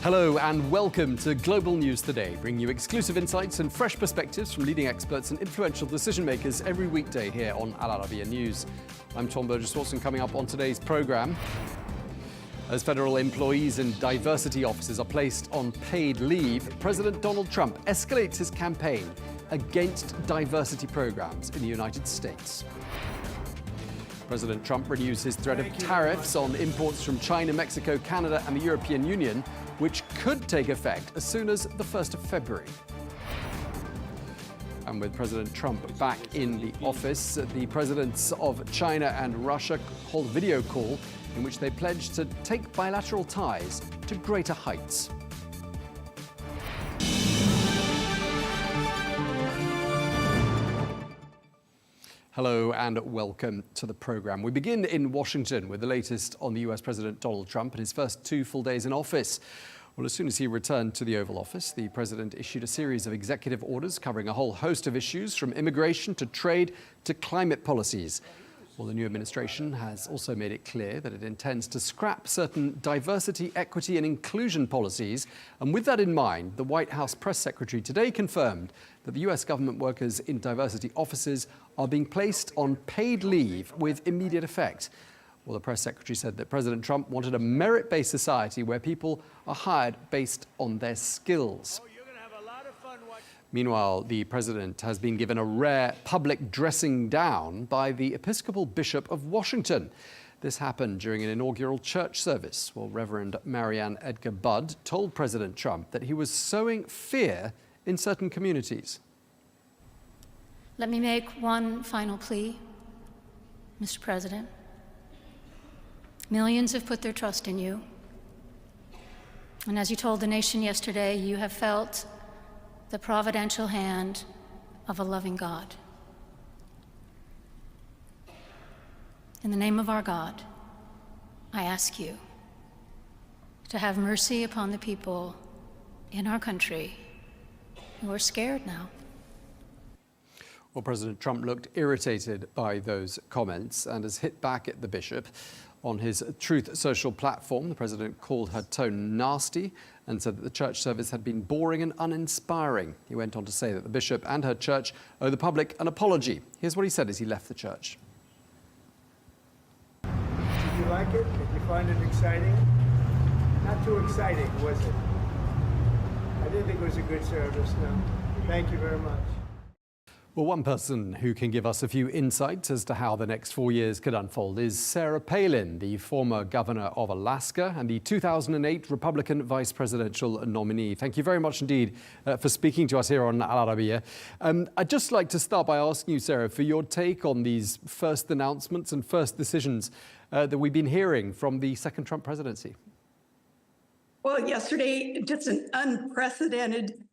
Hello and welcome to Global News Today, bringing you exclusive insights and fresh perspectives from leading experts and influential decision makers every weekday here on Al Arabiya News. I'm Tom Burges Watson. Coming up on today's programme, as federal employees and diversity officers are placed on paid leave, President Donald Trump escalates his campaign against diversity programs in the United States. President Trump renews his threat of tariffs on imports from China, Mexico, Canada and the European Union, which could take effect as soon as the 1st of February. And with President Trump back in the office, the presidents of China and Russia hold a video call in which they pledge to take bilateral ties to greater heights. Hello and welcome to the programme. We begin in Washington with the latest on the US President Donald Trump and his first 2 full days in office. Well, as soon as he returned to the Oval Office, the president issued a series of executive orders covering a whole host of issues, from immigration to trade to climate policies. Well, the new administration has also made it clear that it intends to scrap certain diversity, equity and inclusion policies. And with that in mind, the White House press secretary today confirmed that the US government workers in diversity offices are being placed on paid leave with immediate effect. Well, the press secretary said that President Trump wanted a merit-based society where people are hired based on their skills. Meanwhile, the president has been given a rare public dressing down by the Episcopal Bishop of Washington. This happened during an inaugural church service. Well, Reverend Marianne Edgar Budd told President Trump that he was sowing fear in certain communities. Let me make one final plea, Mr. President. Millions have put their trust in you. And as you told the nation yesterday, you have felt the providential hand of a loving God. In the name of our God, I ask you to have mercy upon the people in our country who are scared now. Well, President Trump looked irritated by those comments and has hit back at the bishop. On his Truth Social platform, the president called her tone nasty and said that the church service had been boring and uninspiring. He went on to say that the bishop and her church owe the public an apology. Here's what he said as he left the church. Did you like it? Did you find it exciting? Not too exciting, was it? I didn't think it was a good service, no. Thank you very much. Well, one person who can give us a few insights as to how the next 4 years could unfold is Sarah Palin, the former governor of Alaska and the 2008 Republican vice presidential nominee. Thank you very much indeed for speaking to us here on Al Arabiya. I'd just like to start by asking you, Sarah, for your take on these first announcements and first decisions that we've been hearing from the second Trump presidency. Well, yesterday, just an unprecedented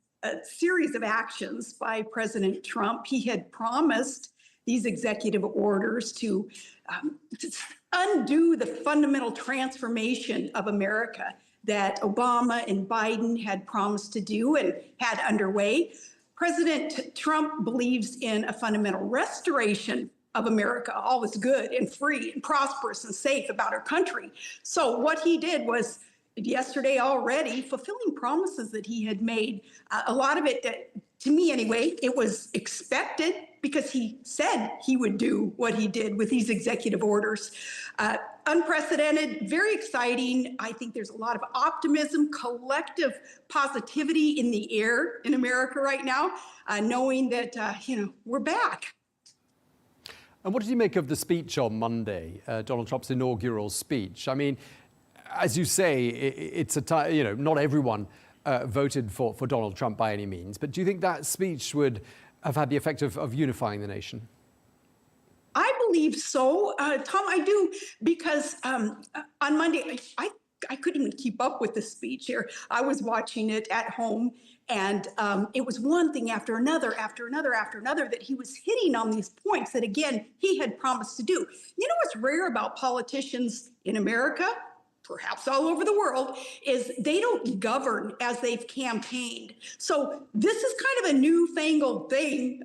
series of actions by President Trump. He had promised these executive orders to undo the fundamental transformation of America that Obama and Biden had promised to do and had underway. President Trump believes in a fundamental restoration of America, all is good and free and prosperous and safe about our country. So what he did was yesterday already fulfilling promises that he had made. A lot of it, to me anyway, it was expected because he said he would do what he did with these executive orders. Unprecedented, very exciting. I think there's a lot of optimism, collective positivity in the air in America right now, knowing that, we're back. And what did you make of the speech on Monday, Donald Trump's inaugural speech? I mean, as you say, it's a time, not everyone voted for Donald Trump by any means. But do you think that speech would have had the effect of unifying the nation? I believe so, Tom. I do, because on Monday, I couldn't even keep up with the speech here. I was watching it at home, and it was one thing after another, that he was hitting on these points that, again, he had promised to do. You know what's rare about politicians in America? Perhaps all over the world, is they don't govern as they've campaigned. So this is kind of a newfangled thing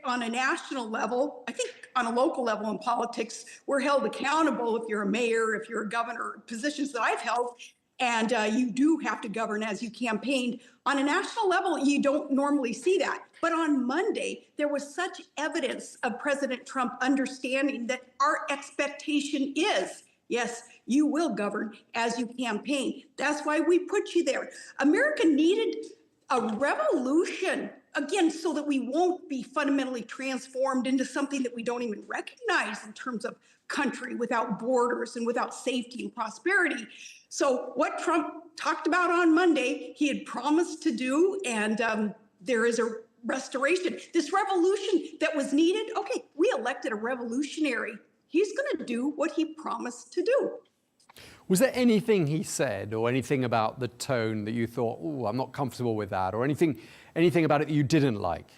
on a national level. I think on a local level in politics, we're held accountable if you're a mayor, if you're a governor, positions that I've held. And you do have to govern as you campaigned. On a national level, you don't normally see that. But on Monday, there was such evidence of President Trump understanding that our expectation is, yes, you will govern as you campaign. That's why we put you there. America needed a revolution, again, so that we won't be fundamentally transformed into something that we don't even recognize in terms of country without borders and without safety and prosperity. So what Trump talked about on Monday, he had promised to do, and there is a restoration. This revolution that was needed, okay, we elected a revolutionary. He's going to do what he promised to do. Was there anything he said or anything about the tone that you thought, oh, I'm not comfortable with that, or anything about it that you didn't like?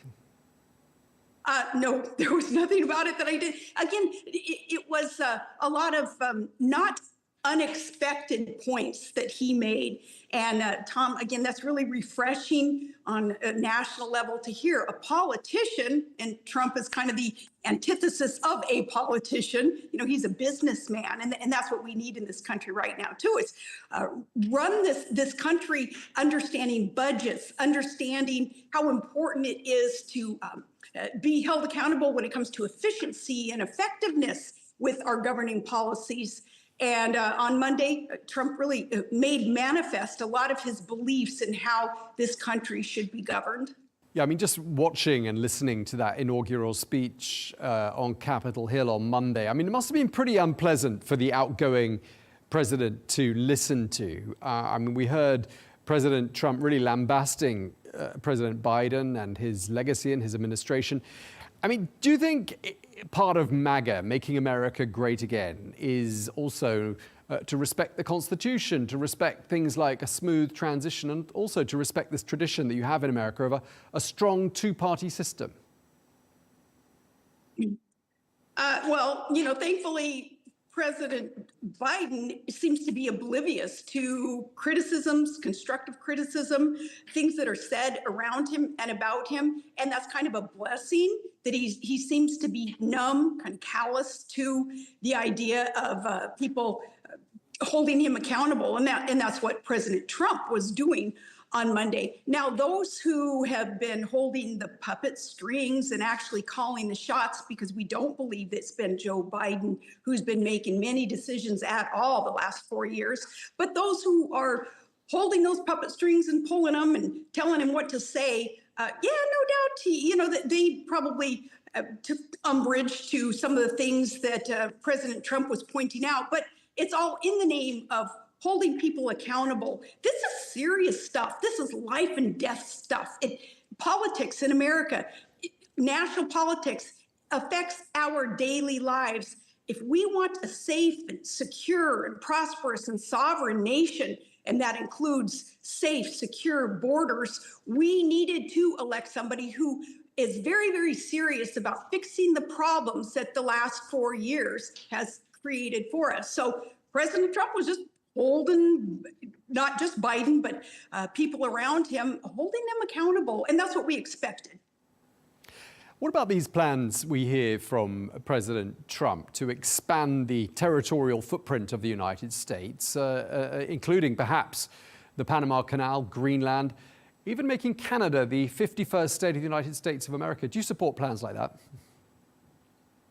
No, there was nothing about it that I did. Again, it was a lot of not unexpected points that he made. And Tom, again, that's really refreshing on a national level to hear a politician, and Trump is kind of the antithesis of a politician. You know, he's a businessman, and that's what we need in this country right now too, is run this country understanding budgets, understanding how important it is to be held accountable when it comes to efficiency and effectiveness with our governing policies. And on Monday, Trump really made manifest a lot of his beliefs in how this country should be governed. Yeah, I mean, just watching and listening to that inaugural speech on Capitol Hill on Monday, I mean, it must have been pretty unpleasant for the outgoing president to listen to. I mean, we heard President Trump really lambasting President Biden and his legacy and his administration. I mean, do you think part of MAGA, making America great again, is also to respect the Constitution, to respect things like a smooth transition, and also to respect this tradition that you have in America of a strong two-party system? Well, you know, thankfully, President Biden seems to be oblivious to criticisms, constructive criticism, things that are said around him and about him. And that's kind of a blessing that he seems to be numb, kind of callous to the idea of people holding him accountable. And that's what President Trump was doing on Monday. Now, those who have been holding the puppet strings and actually calling the shots, because we don't believe it's been Joe Biden who's been making many decisions at all the last 4 years, but those who are holding those puppet strings and pulling them and telling him what to say, yeah, no doubt, they probably took umbrage to some of the things that President Trump was pointing out, but it's all in the name of holding people accountable. This is serious stuff. This is life and death stuff. Politics in America, national politics affects our daily lives. If we want a safe and secure and prosperous and sovereign nation, and that includes safe, secure borders, we needed to elect somebody who is very, very serious about fixing the problems that the last 4 years has created for us. So President Trump was just holding not just Biden, but people around him, holding them accountable. And that's what we expected. What about these plans we hear from President Trump to expand the territorial footprint of the United States, including perhaps the Panama Canal, Greenland, even making Canada the 51st state of the United States of America? Do you support plans like that?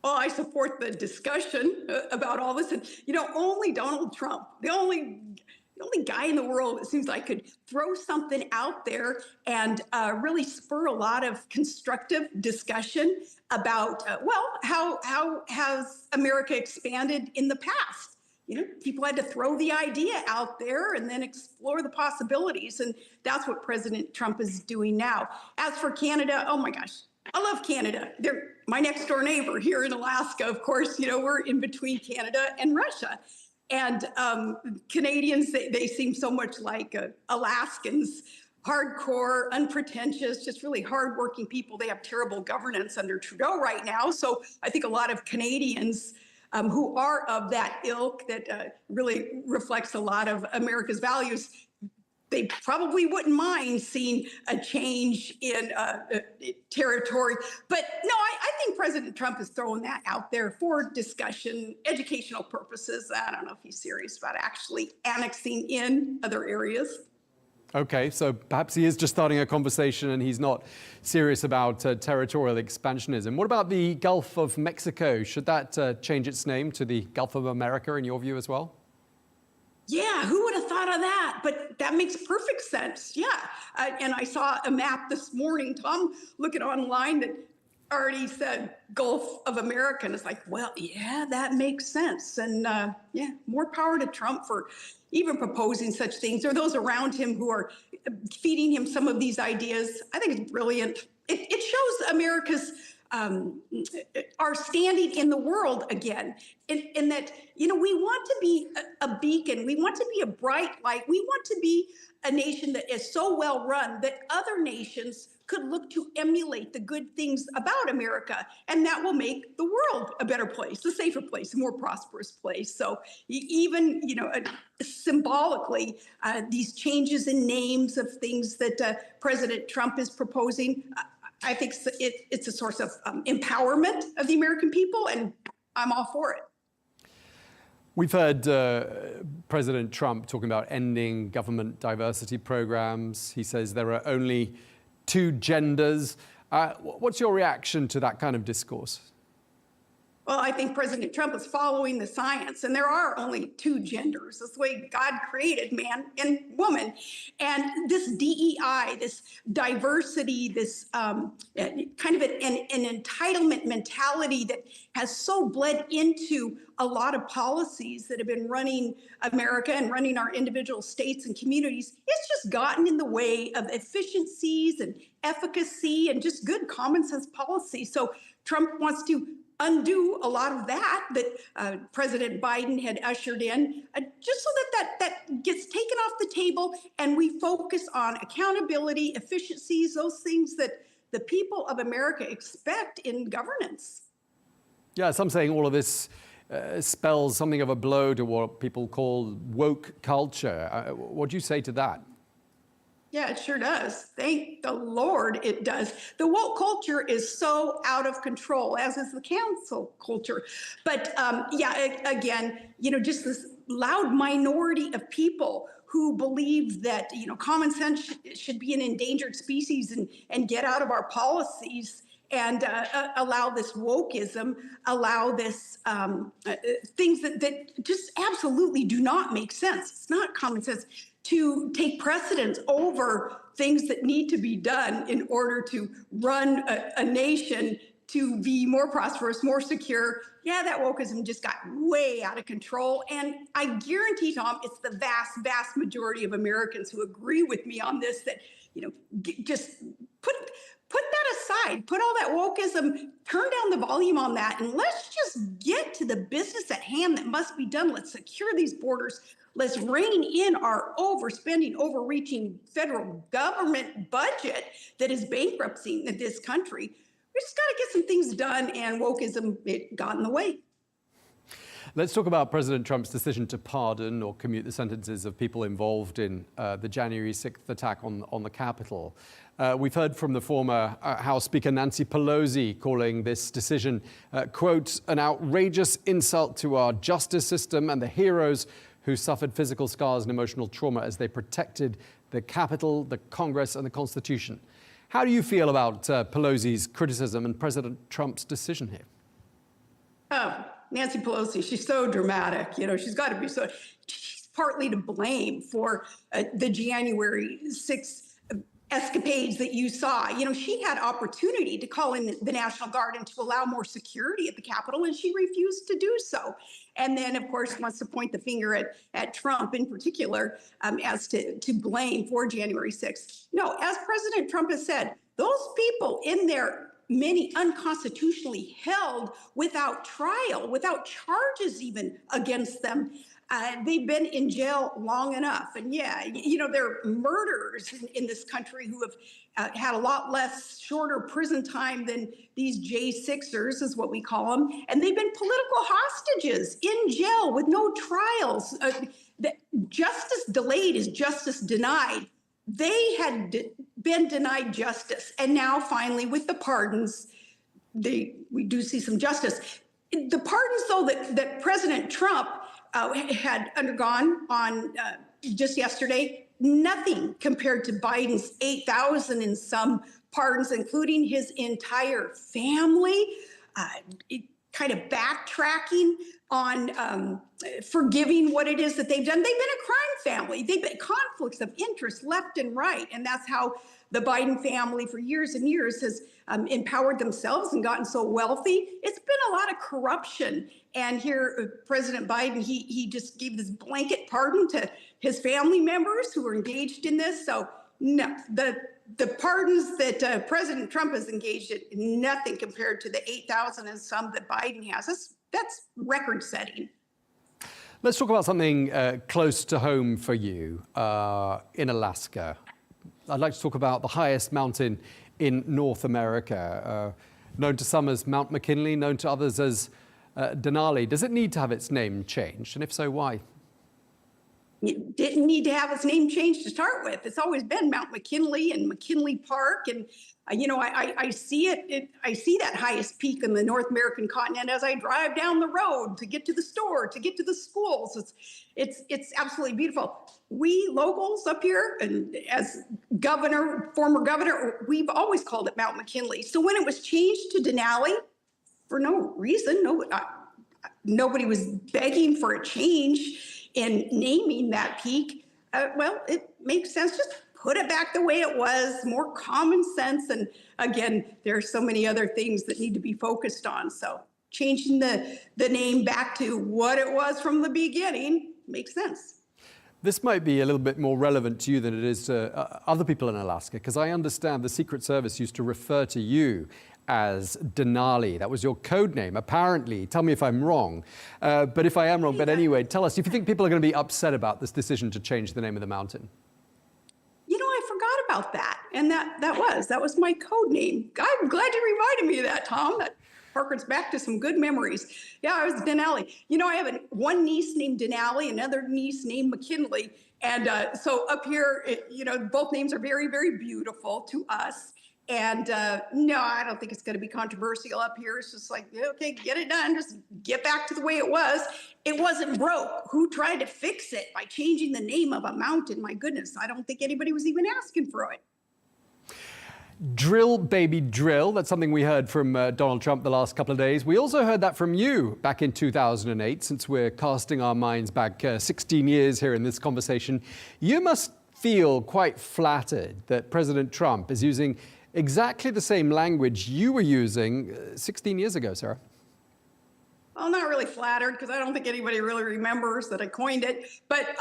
Well, I support the discussion about all this. And, only Donald Trump, the only guy in the world, it seems like, could throw something out there and really spur a lot of constructive discussion about, how has America expanded in the past? People had to throw the idea out there and then explore the possibilities. And that's what President Trump is doing now. As for Canada, oh my gosh, I love Canada. They're my next door neighbor here in Alaska. Of course, we're in between Canada and Russia. And Canadians, they seem so much like Alaskans, hardcore, unpretentious, just really hardworking people. They have terrible governance under Trudeau right now. So I think a lot of Canadians who are of that ilk that really reflects a lot of America's values, they probably wouldn't mind seeing a change in territory. But no, I think President Trump is throwing that out there for discussion, educational purposes. I don't know if he's serious about actually annexing in other areas. Okay, so perhaps he is just starting a conversation and he's not serious about territorial expansionism. What about the Gulf of Mexico? Should that change its name to the Gulf of America in your view as well? Yeah, who would have thought of that? But that makes perfect sense. Yeah. And I saw a map this morning, Tom, looking online that already said Gulf of America. And it's like, well, yeah, that makes sense. And yeah, more power to Trump for even proposing such things, or those around him who are feeding him some of these ideas. I think it's brilliant. It shows America's our standing in the world again, in that, we want to be a beacon. We want to be a bright light. We want to be a nation that is so well run that other nations could look to emulate the good things about America, and that will make the world a better place, a safer place, a more prosperous place. So even, symbolically, these changes in names of things that President Trump is proposing, I think it's a source of empowerment of the American people, and I'm all for it. We've heard President Trump talking about ending government diversity programs. He says there are only 2 genders. What's your reaction to that kind of discourse? Well, I think President Trump is following the science, and there are only 2 genders. That's the way God created man and woman. And this DEI, this diversity, this kind of an entitlement mentality that has so bled into a lot of policies that have been running America and running our individual states and communities, it's just gotten in the way of efficiencies and efficacy and just good common sense policy. So Trump wants to undo a lot of that President Biden had ushered in, just so that gets taken off the table and we focus on accountability, efficiencies, those things that the people of America expect in governance. Yeah, some saying all of this spells something of a blow to what people call woke culture. What do you say to that? Yeah, it sure does. Thank the Lord it does. The woke culture is so out of control, as is the cancel culture. But again, just this loud minority of people who believe that, common sense should be an endangered species and get out of our policies and allow this wokeism, allow this things that just absolutely do not make sense. It's not common sense to take precedence over things that need to be done in order to run a nation to be more prosperous, more secure. Yeah, that wokeism just got way out of control. And I guarantee, Tom, it's the vast, vast majority of Americans who agree with me on this, that, just put that aside, put all that wokeism, turn down the volume on that, and let's just get to the business at hand that must be done. Let's secure these borders. Let's rein in our overspending, overreaching federal government budget that is bankrupting this country. We just got to get some things done, and wokeism, it got in the way. Let's talk about President Trump's decision to pardon or commute the sentences of people involved in the January 6th attack on the Capitol. We've heard from the former House Speaker Nancy Pelosi calling this decision, quote, an outrageous insult to our justice system and the heroes who suffered physical scars and emotional trauma as they protected the Capitol, the Congress, and the Constitution. How do you feel about Pelosi's criticism and President Trump's decision here? Oh, Nancy Pelosi, she's so dramatic. She's got to be so. She's partly to blame for the January 6th escapades that you saw. She had opportunity to call in the National Guard and to allow more security at the Capitol, and she refused to do so. And then, of course, wants to point the finger at Trump in particular as to blame for January 6th. No, as President Trump has said, those people in there, many unconstitutionally held without trial, without charges even against them. They've been in jail long enough. And yeah, there are murderers in this country who have had a lot less shorter prison time than these J6ers, is what we call them. And they've been political hostages in jail with no trials. Justice delayed is justice denied. They had been denied justice. And now finally with the pardons, we do see some justice. The pardons, though, that President Trump had undergone on just yesterday, nothing compared to Biden's 8,000 and some pardons, including his entire family. Kind of backtracking on forgiving what it is that they've done. They've been a crime family. They've been conflicts of interest left and right. And that's how the Biden family for years and years has empowered themselves and gotten so wealthy. It's been a lot of corruption. And here, President Biden, he just gave this blanket pardon to his family members who were engaged in this. So no, the pardons that President Trump has engaged in, nothing compared to the 8,000 and some that Biden has. That's record-setting. Let's talk about something close to home for you in Alaska. I'd like to talk about the highest mountain in North America, known to some as Mount McKinley, known to others as Denali. Does it need to have its name changed? And if so, why? It didn't need to have its name changed to start with. It's always been Mount McKinley and McKinley Park. And, I see it. I see that highest peak in the North American continent as I drive down the road to get to the store, to get to the schools. It's absolutely beautiful. We locals up here, and as former governor, we've always called it Mount McKinley. So when it was changed to Denali, for no reason, nobody was begging for a change in naming that peak. Well, it makes sense. Just put it back the way it was, more common sense. And again, there are so many other things that need to be focused on. So changing the name back to what it was from the beginning makes sense. This might be a little bit more relevant to you than it is to other people in Alaska, because I understand the Secret Service used to refer to you as Denali. That was your code name, apparently. Tell me if I'm wrong. But if I am wrong, but anyway, tell us if you think people are going to be upset about this decision to change the name of the mountain. I forgot about that. And that was my code name. I'm glad you reminded me of that, Tom. That harkens back to some good memories. Yeah, I was Denali. I have one niece named Denali, another niece named McKinley. And so up here, both names are very, very beautiful to us. And no, I don't think it's going to be controversial up here. It's just like, okay, get it done. Just get back to the way it was. It wasn't broke. Who tried to fix it by changing the name of a mountain? My goodness, I don't think anybody was even asking for it. Drill, baby, drill. That's something we heard from Donald Trump the last couple of days. We also heard that from you back in 2008, since we're casting our minds back 16 years here in this conversation. You must feel quite flattered that President Trump is using exactly the same language you were using 16 years ago, Sarah. Well, not really flattered, because I don't think anybody really remembers that I coined it. But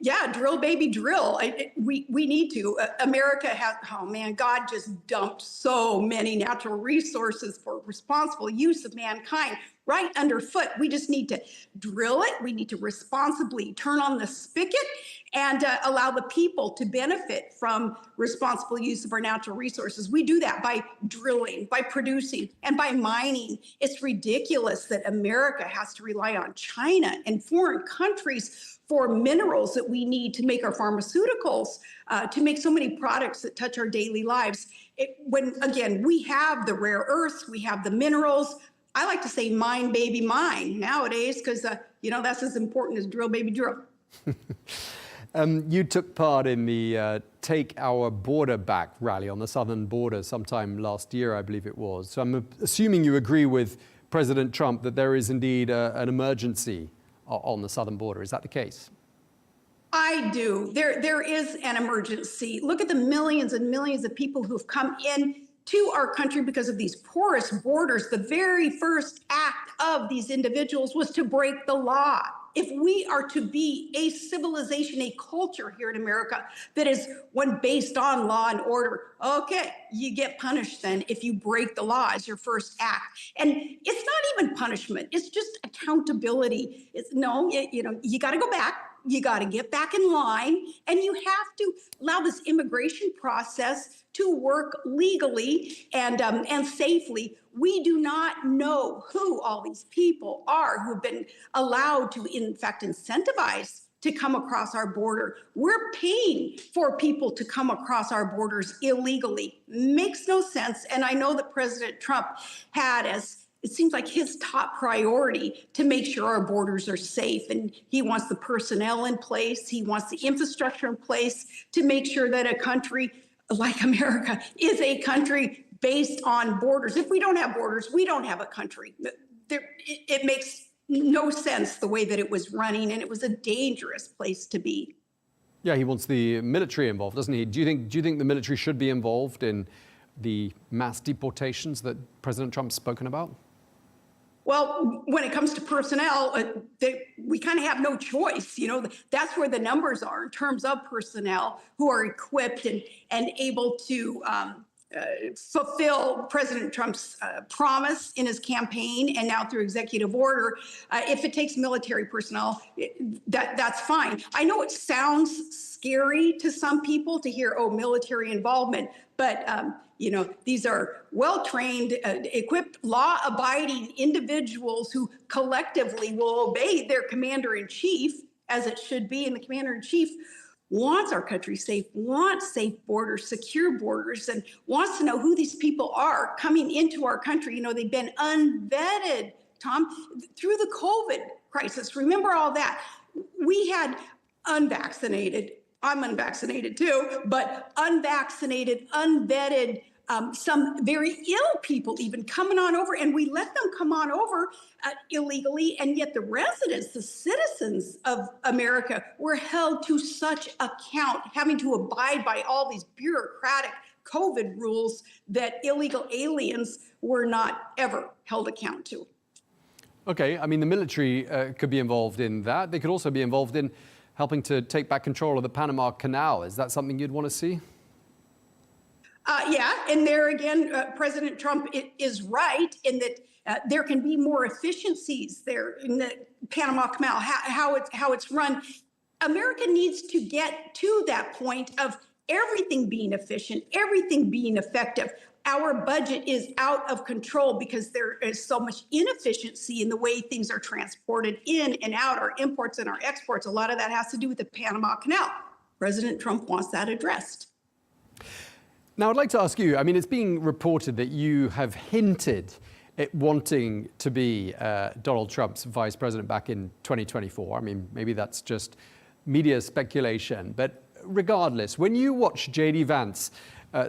yeah, drill, baby, drill. We need to. America has, oh man, God just dumped so many natural resources for responsible use of mankind right underfoot. We just need to drill it. We need to responsibly turn on the spigot and allow the people to benefit from responsible use of our natural resources. We do that by drilling, by producing, and by mining. It's ridiculous that America has to rely on China and foreign countries for minerals that we need to make our pharmaceuticals, to make so many products that touch our daily lives. When, again, we have the rare earths, we have the minerals. I like to say mine, baby, mine nowadays, because, that's as important as drill, baby, drill. You took part in the Take Our Border Back rally on the southern border sometime last year, I believe it was. So I'm assuming you agree with President Trump that there is indeed an emergency on the southern border. Is that the case? I do. There is an emergency. Look at the millions and millions of people who've come in to our country because of these porous borders. The very first act of these individuals was to break the law. If we are to be a civilization, a culture here in America that is one based on law and order, okay, you get punished then if you break the law as your first act. And it's not even punishment, it's just accountability. You got to go back. You got to get back in line, and you have to allow this immigration process to work legally and safely. We do not know who all these people are who've been allowed to, in fact, incentivize to come across our border. We're paying for people to come across our borders illegally. Makes no sense. And I know that President Trump had as it seems like his top priority to make sure our borders are safe. And he wants the personnel in place. He wants the infrastructure in place to make sure that a country like America is a country based on borders. If we don't have borders, we don't have a country. It makes no sense the way that it was running, and it was a dangerous place to be. Yeah, he wants the military involved, doesn't he? Do you think the military should be involved in the mass deportations that President Trump's spoken about? Well, when it comes to personnel, we kind of have no choice. You know, that's where the numbers are in terms of personnel who are equipped and able to fulfill President Trump's promise in his campaign and now through executive order. If it takes military personnel, that's fine. I know it sounds scary to some people to hear, oh, military involvement, but you know, these are well-trained, equipped, law-abiding individuals who collectively will obey their commander-in-chief, as it should be, and the commander-in-chief wants our country safe, wants safe borders, secure borders, and wants to know who these people are coming into our country. You know, they've been unvetted, Tom, through the COVID crisis. Remember all that. We had unvaccinated, I'm unvaccinated too, but unvaccinated, unvetted, some very ill people even coming on over, and we let them come on over illegally, and yet the residents, the citizens of America were held to such account, having to abide by all these bureaucratic COVID rules that illegal aliens were not ever held account to. Okay, I mean, the military could be involved in that. They could also be involved in helping to take back control of the Panama Canal. Is that something you'd want to see? Yeah, and there again, President Trump is right in that there can be more efficiencies there in the Panama Canal, how it's run. America needs to get to that point of everything being efficient, everything being effective. Our budget is out of control because there is so much inefficiency in the way things are transported in and out, our imports and our exports. A lot of that has to do with the Panama Canal. President Trump wants that addressed. Now, I'd like to ask you, I mean, it's being reported that you have hinted at wanting to be Donald Trump's vice president back in 2024. I mean, maybe that's just media speculation. But regardless, when you watch J.D. Vance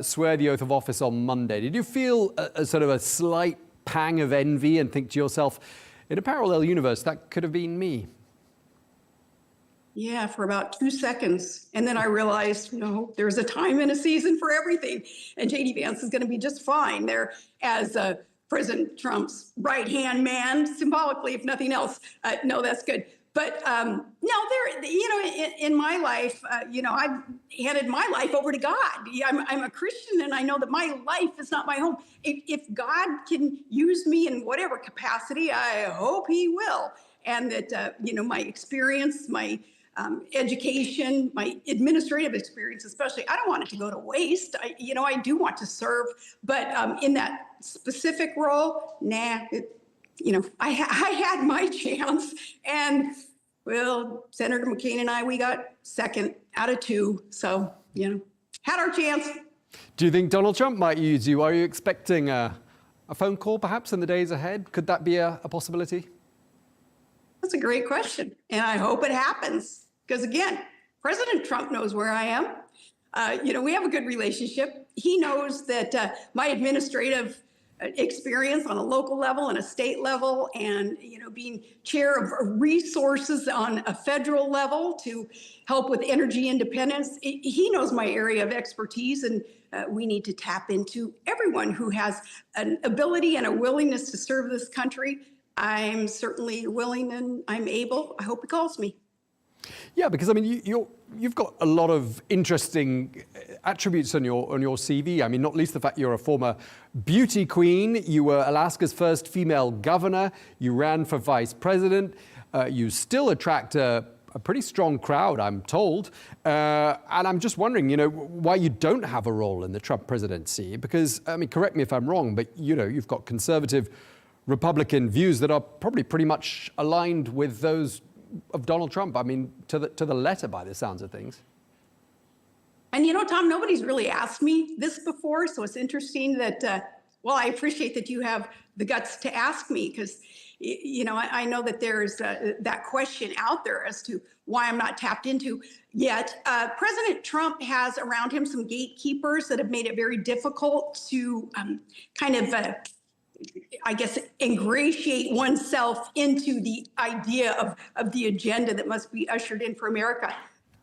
swear the oath of office on Monday, did you feel a sort of a slight pang of envy and think to yourself, in a parallel universe, that could have been me? Yeah, for about 2 seconds. And then I realized, no, there's a time and a season for everything. And J.D. Vance is going to be just fine there as President Trump's right-hand man, symbolically, if nothing else. No, that's good. But no, there, you know, in my life, you know, I've handed my life over to God. I'm a Christian, and I know that my life is not my home. If God can use me in whatever capacity, I hope He will. And that, you know, my experience, my education, my administrative experience, especially, I don't want it to go to waste. You know, I do want to serve, but in that specific role, nah, you know, I had my chance, and well, Senator McCain and I, we got second out of 2. So, you know, had our chance. Do you think Donald Trump might use you? Are you expecting a phone call perhaps in the days ahead? Could that be a possibility? That's a great question. And I hope it happens. Because again, President Trump knows where I am. You know, we have a good relationship. He knows that my administrative experience on a local level and a state level, and, you know, being chair of resources on a federal level to help with energy independence, he knows my area of expertise, and we need to tap into everyone who has an ability and a willingness to serve this country. I'm certainly willing and I'm able. I hope he calls me. Yeah, because I mean, you've got a lot of interesting attributes on your CV. I mean, not least the fact you're a former beauty queen. You were Alaska's first female governor. You ran for vice president. You still attract a pretty strong crowd, I'm told. And I'm just wondering, you know, why you don't have a role in the Trump presidency. Because, I mean, correct me if I'm wrong, but, you know, you've got conservative Republican views that are probably pretty much aligned with those of Donald Trump. I mean, to the letter by the sounds of things. And you know, Tom, nobody's really asked me this before, so it's interesting that, well, I appreciate that you have the guts to ask me, because, you know, I know that there's that question out there as to why I'm not tapped into yet. President Trump has around him some gatekeepers that have made it very difficult to kind of, I guess, ingratiate oneself into the idea of the agenda that must be ushered in for America.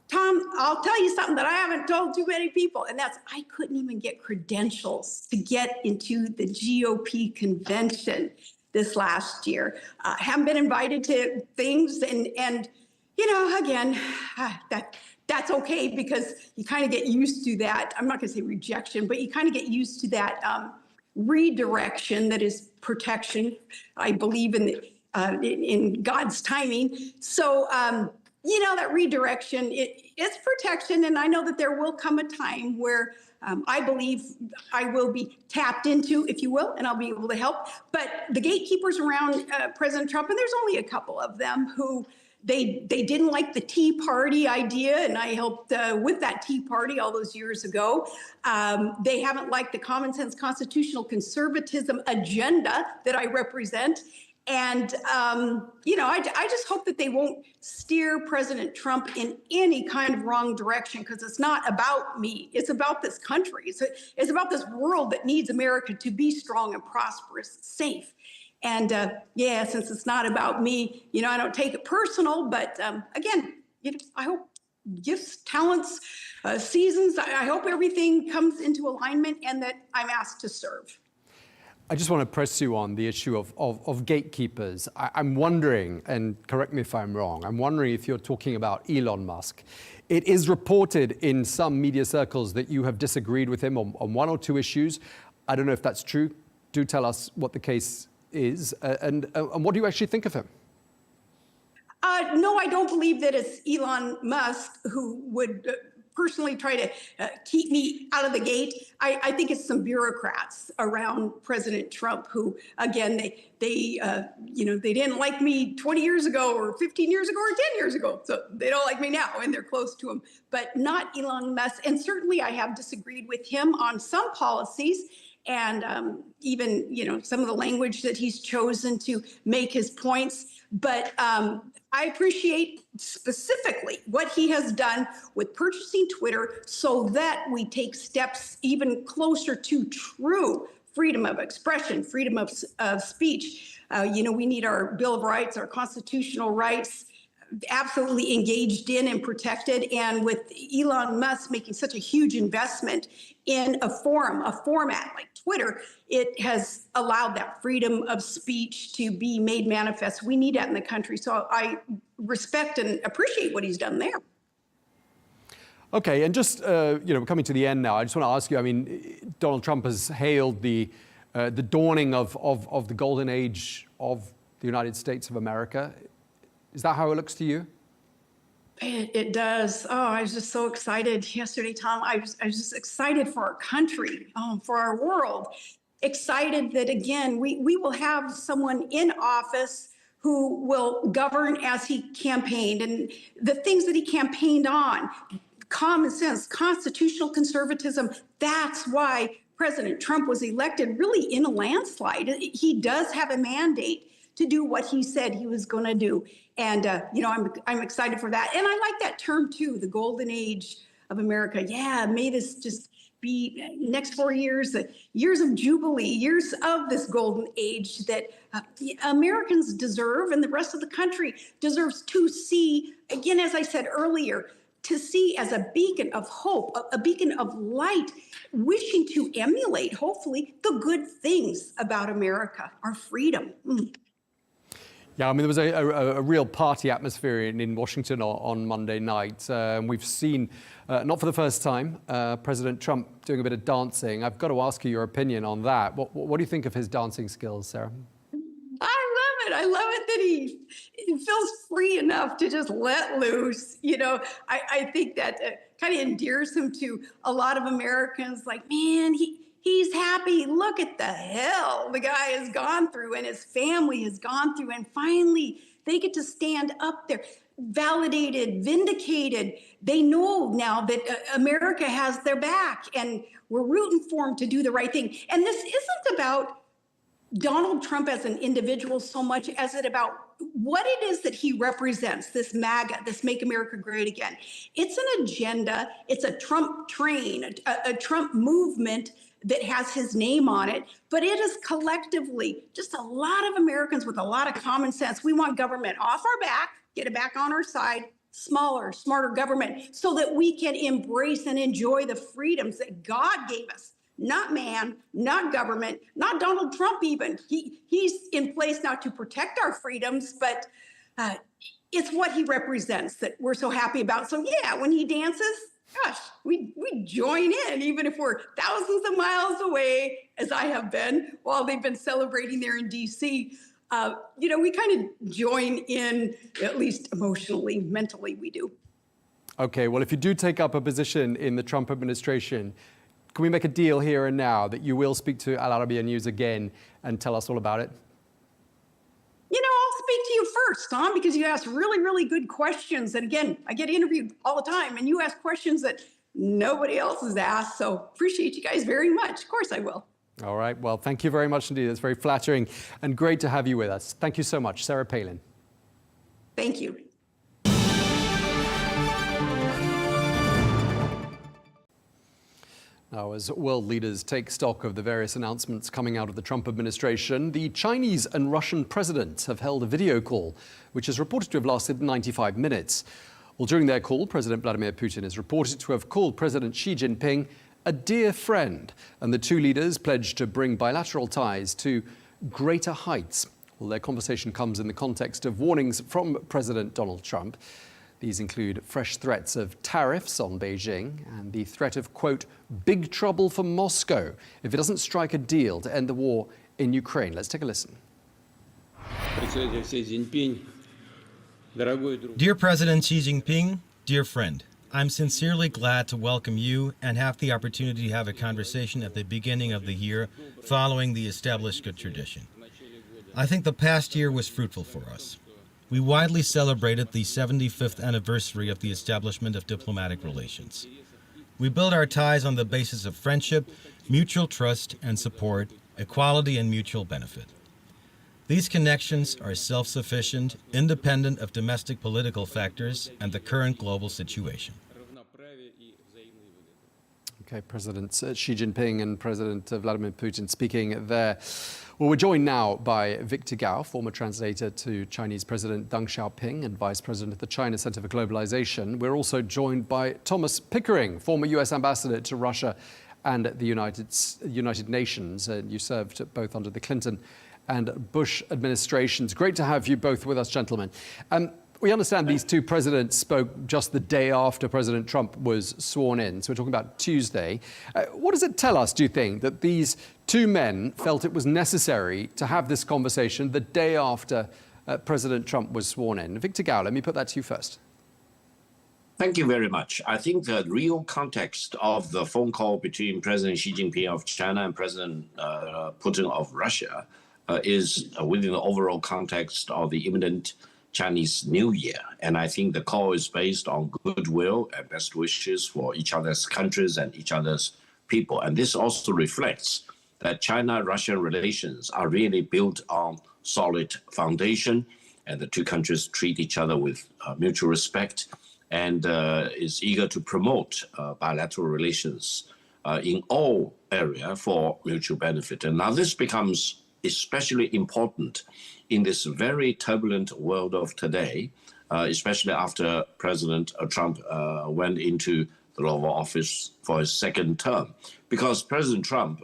Tom, I'll tell you something that I haven't told too many people, and that's I couldn't even get credentials to get into the GOP convention this last year. Haven't been invited to things, and you know, again, that's okay, because you kind of get used to that. I'm not going to say rejection, but you kind of get used to that redirection that is protection. I believe in God's timing. So, you know, that redirection, it's protection. And I know that there will come a time where I believe I will be tapped into, if you will, and I'll be able to help. But the gatekeepers around President Trump, and there's only a couple of them who they didn't like the Tea Party idea, and I helped with that Tea Party all those years ago. They haven't liked the common sense constitutional conservatism agenda that I represent. And, you know, I just hope that they won't steer President Trump in any kind of wrong direction, because it's not about me. It's about this country. It's about this world that needs America to be strong and prosperous, safe. And yeah, since it's not about me, you know, I don't take it personal. But again, you know, I hope gifts, talents, seasons, I hope everything comes into alignment and that I'm asked to serve. I just want to press you on the issue of gatekeepers. I'm wondering, and correct me if I'm wrong, I'm wondering if you're talking about Elon Musk. It is reported in some media circles that you have disagreed with him on one or two issues. I don't know if that's true. Do tell us what the case is, and what do you actually think of him? No, I don't believe that it's Elon Musk who would personally try to keep me out of the gate. I think it's some bureaucrats around President Trump who, again, they you know, they didn't like me 20 years ago or 15 years ago or 10 years ago. So they don't like me now, and they're close to him, but not Elon Musk. And certainly I have disagreed with him on some policies, and even, you know, some of the language that he's chosen to make his points. But I appreciate specifically what he has done with purchasing Twitter so that we take steps even closer to true freedom of expression, freedom of speech. You know, we need our Bill of Rights, our constitutional rights, absolutely engaged in and protected. And with Elon Musk making such a huge investment in a forum, a format like Twitter, it has allowed that freedom of speech to be made manifest. We need that in the country. So I respect and appreciate what he's done there. Okay, and just, you know, coming to the end now, I just want to ask you, I mean, Donald Trump has hailed the dawning of the golden age of the United States of America. Is that how it looks to you? It does. Oh, I was just so excited yesterday, Tom. I was just excited for our country, for our world. Excited that, again, we will have someone in office who will govern as he campaigned, and the things that he campaigned on, common sense, constitutional conservatism. That's why President Trump was elected really in a landslide. He does have a mandate to do what he said he was going to do. And, you know, I'm excited for that. And I like that term, too, the golden age of America. Yeah, may this just be next 4 years, years of jubilee, years of this golden age that Americans deserve, and the rest of the country deserves to see, again, as I said earlier, to see as a beacon of hope, a beacon of light, wishing to emulate, hopefully, the good things about America, our freedom. Yeah, I mean, there was a real party atmosphere in Washington on Monday night. We've seen, not for the first time, President Trump doing a bit of dancing. I've got to ask you your opinion on that. What do you think of his dancing skills, Sarah? I love it. I love it that he feels free enough to just let loose. You know, I think that kind of endears him to a lot of Americans. Like, man, he's happy. Look at the hell the guy has gone through and his family has gone through, and finally They get to stand up there, validated, vindicated. They know now that America has their back, and we're rooting for them to do the right thing. And this isn't about Donald Trump as an individual so much as it about what it is that he represents, this MAGA, this Make America Great Again. It's an agenda, it's a Trump train, a Trump movement that has his name on it, but it is collectively just a lot of Americans with a lot of common sense. We want government off our back, get it back on our side, smaller, smarter government, so that we can embrace and enjoy the freedoms that God gave us. Not man, not government, not Donald Trump even. He's in place now to protect our freedoms, but it's what he represents that we're so happy about. So yeah, when he dances, gosh, we join in, even if we're thousands of miles away, as I have been, while they've been celebrating there in DC. We kind of join in, at least emotionally, mentally we do. Okay, well, if you do take up a position in the Trump administration, can we make a deal here and now that you will speak to Al Arabiya News again and tell us all about it? I'll speak to you first, Tom, because you ask really, really good questions. And again, I get interviewed all the time, and you ask questions that nobody else has asked. So appreciate you guys very much. Of course I will. All right. Well, thank you very much indeed. It's very flattering and great to have you with us. Thank you so much, Sarah Palin. Thank you. Now, as world leaders take stock of the various announcements coming out of the Trump administration, the Chinese and Russian presidents have held a video call, which is reported to have lasted 95 minutes. Well, during their call, President Vladimir Putin is reported to have called President Xi Jinping a dear friend, and the two leaders pledged to bring bilateral ties to greater heights. Well, their conversation comes in the context of warnings from President Donald Trump. These include fresh threats of tariffs on Beijing and the threat of, quote, big trouble for Moscow if it doesn't strike a deal to end the war in Ukraine. Let's take a listen. Dear President Xi Jinping, dear friend, I'm sincerely glad to welcome you and have the opportunity to have a conversation at the beginning of the year following the established good tradition. I think the past year was fruitful for us. We widely celebrated the 75th anniversary of the establishment of diplomatic relations. We built our ties on the basis of friendship, mutual trust and support, equality and mutual benefit. These connections are self-sufficient, independent of domestic political factors and the current global situation. Okay, President Xi Jinping and President Vladimir Putin speaking there. Well, we're joined now by Victor Gao, former translator to Chinese President Deng Xaioping and Vice President of the China Center for Globalization. We're also joined by Thomas Pickering, former US Ambassador to Russia and the United Nations. You served both under the Clinton and Bush administrations. Great to have you both with us, gentlemen. We understand these two presidents spoke just the day after President Trump was sworn in. So we're talking about Tuesday. What does it tell us, do you think, that these two men felt it was necessary to have this conversation the day after President Trump was sworn in? Victor Gao, let me put that to you first. Thank you very much. I think the real context of the phone call between President Xi Jinping of China and President Putin of Russia is within the overall context of the imminent Chinese New Year. And I think the call is based on goodwill and best wishes for each other's countries and each other's people. And this also reflects that China-Russian relations are really built on solid foundation, and the two countries treat each other with mutual respect and is eager to promote bilateral relations in all areas for mutual benefit. And now this becomes especially important in this very turbulent world of today, especially after President Trump went into the Oval Office for his second term. Because President Trump,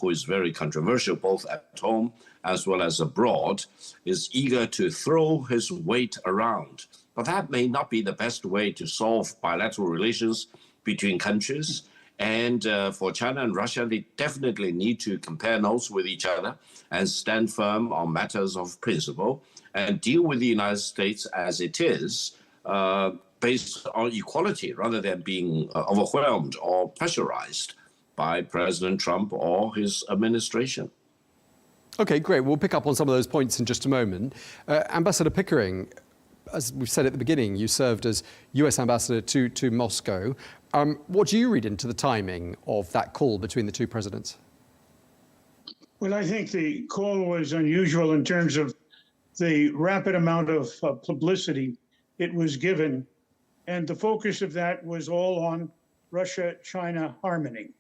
who is very controversial both at home as well as abroad, is eager to throw his weight around. But that may not be the best way to solve bilateral relations between countries. And for China and Russia, they definitely need to compare notes with each other and stand firm on matters of principle and deal with the United States as it is, based on equality rather than being overwhelmed or pressurized by President Trump or his administration. OK, great. We'll pick up on some of those points in just a moment. Ambassador Pickering, as we've said at the beginning, you served as US ambassador to Moscow. What do you read into the timing of that call between the two presidents? Well, I think the call was unusual in terms of the rapid amount of publicity it was given. And the focus of that was all on Russia-China harmony.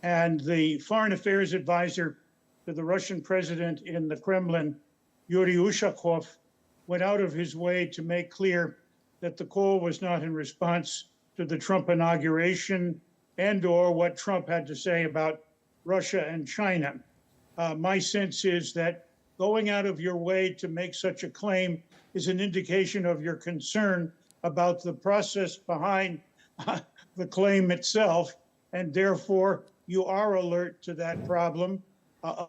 And the foreign affairs advisor to the Russian president in the Kremlin, Yuri Ushakov, went out of his way to make clear that the call was not in response to the Trump inauguration and/or what Trump had to say about Russia and China. My sense is that going out of your way to make such a claim is an indication of your concern about the process behind the claim itself, and therefore you are alert to that problem,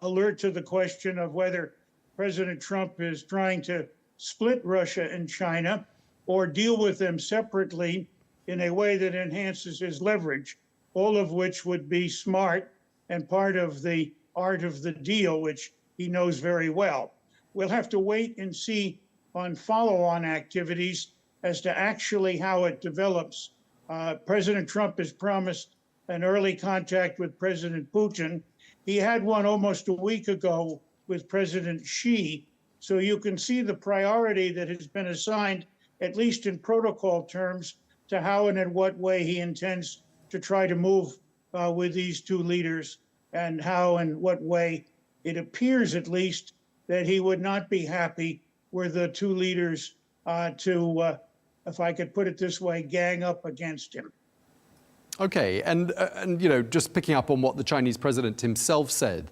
alert to the question of whether President Trump is trying to split Russia and China or deal with them separately in a way that enhances his leverage, all of which would be smart and part of the art of the deal, which he knows very well. We'll have to wait and see on follow-on activities as to actually how it develops. President Trump has promised an early contact with President Putin. He had one almost a week ago with President Xi. So you can see the priority that has been assigned, at least in protocol terms, to how and in what way he intends to try to move with these two leaders, and how and what way it appears, at least, that he would not be happy were the two leaders to, if I could put it this way, gang up against him. OK, and you know, just picking up on what the Chinese president himself said,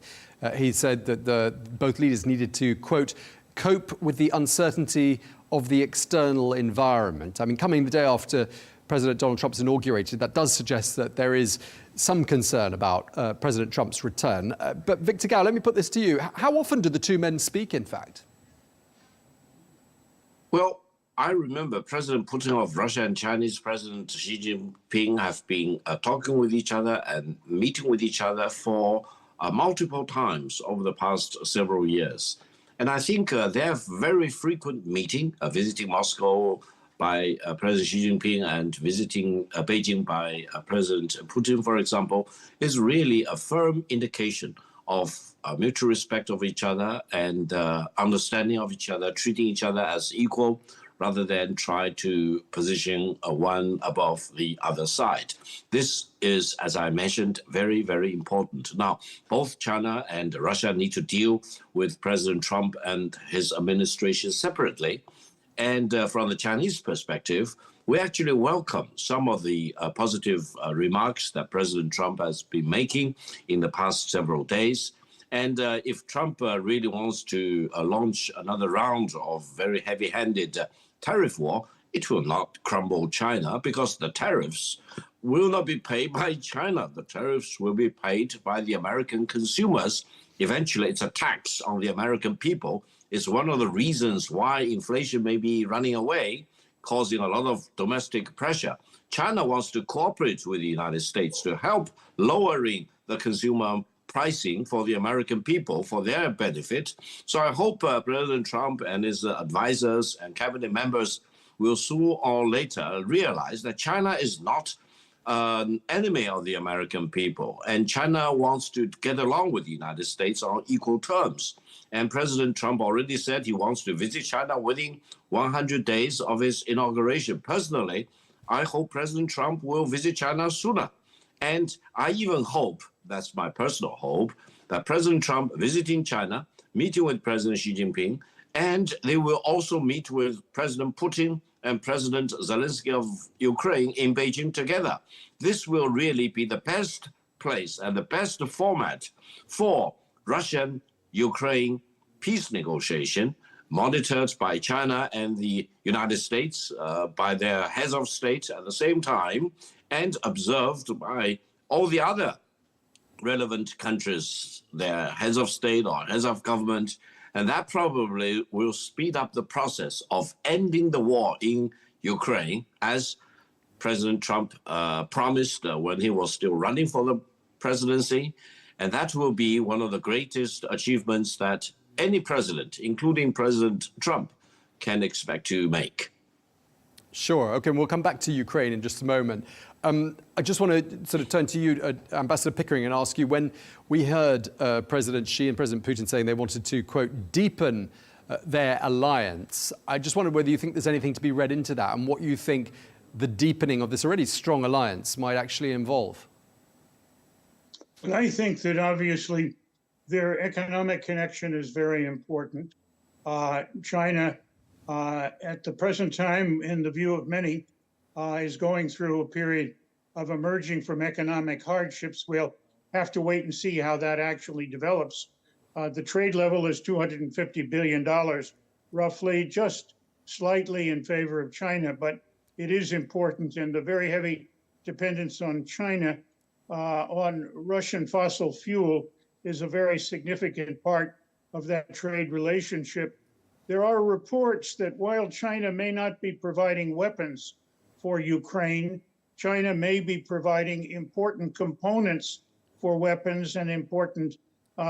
he said that both leaders needed to, quote, cope with the uncertainty of the external environment. I mean, coming the day after President Donald Trump's inaugurated, that does suggest that there is some concern about President Trump's return. But Victor Gao, let me put this to you. How often do the two men speak, in fact? Well, I remember President Putin of Russia and Chinese President Xi Jinping have been talking with each other and meeting with each other for multiple times over the past several years. And I think their very frequent meeting, visiting Moscow by President Xi Jinping and visiting Beijing by President Putin, for example, is really a firm indication of mutual respect of each other and understanding of each other, treating each other as equal, rather than try to position one above the other side. This is, as I mentioned, very, very important. Now, both China and Russia need to deal with President Trump and his administration separately. And from the Chinese perspective, we actually welcome some of the positive remarks that President Trump has been making in the past several days. And if Trump really wants to launch another round of very heavy-handed tariff war, it will not crumble China, because the tariffs will not be paid by China. The tariffs will be paid by the American consumers. Eventually, it's a tax on the American people. It's one of the reasons why inflation may be running away, causing a lot of domestic pressure. China wants to cooperate with the United States to help lowering the consumer pricing for the American people for their benefit. So I hope President Trump and his advisors and cabinet members will sooner or later realize that China is not an enemy of the American people, and China wants to get along with the United States on equal terms. And President Trump already said he wants to visit China within 100 days of his inauguration. Personally, I hope President Trump will visit China sooner. And I even hope, that's my personal hope, that President Trump visiting China, meeting with President Xi Jinping, and they will also meet with President Putin and President Zelensky of Ukraine in Beijing together. This will really be the best place and the best format for Russian-Ukraine peace negotiation, monitored by China and the United States, by their heads of state at the same time, and observed by all the other relevant countries, their heads of state or heads of government. And that probably will speed up the process of ending the war in Ukraine, as President Trump promised when he was still running for the presidency. And that will be one of the greatest achievements that any president, including President Trump, can expect to make. Sure. Okay, we'll come back to Ukraine in just a moment. I just want to sort of turn to you, Ambassador Pickering, and ask you, when we heard President Xi and President Putin saying they wanted to, quote, deepen their alliance, I just wondered whether you think there's anything to be read into that and what you think the deepening of this already strong alliance might actually involve. Well, I think that obviously their economic connection is very important. China, at the present time, in the view of many, is going through a period of emerging from economic hardships. We'll have to wait and see how that actually develops. The trade level is $250 billion, roughly, just slightly in favor of China, but it is important, and the very heavy dependence on China on Russian fossil fuel is a very significant part of that trade relationship. There are reports that while China may not be providing weapons for Ukraine, China may be providing important components for weapons and important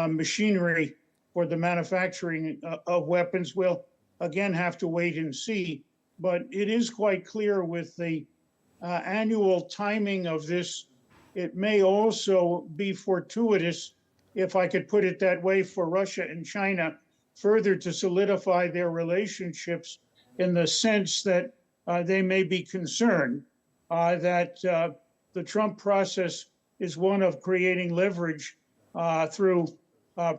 machinery for the manufacturing of weapons. We'll again have to wait and see, but it is quite clear with the annual timing of this, it may also be fortuitous, if I could put it that way, for Russia and China further to solidify their relationships, in the sense that they may be concerned that the Trump process is one of creating leverage through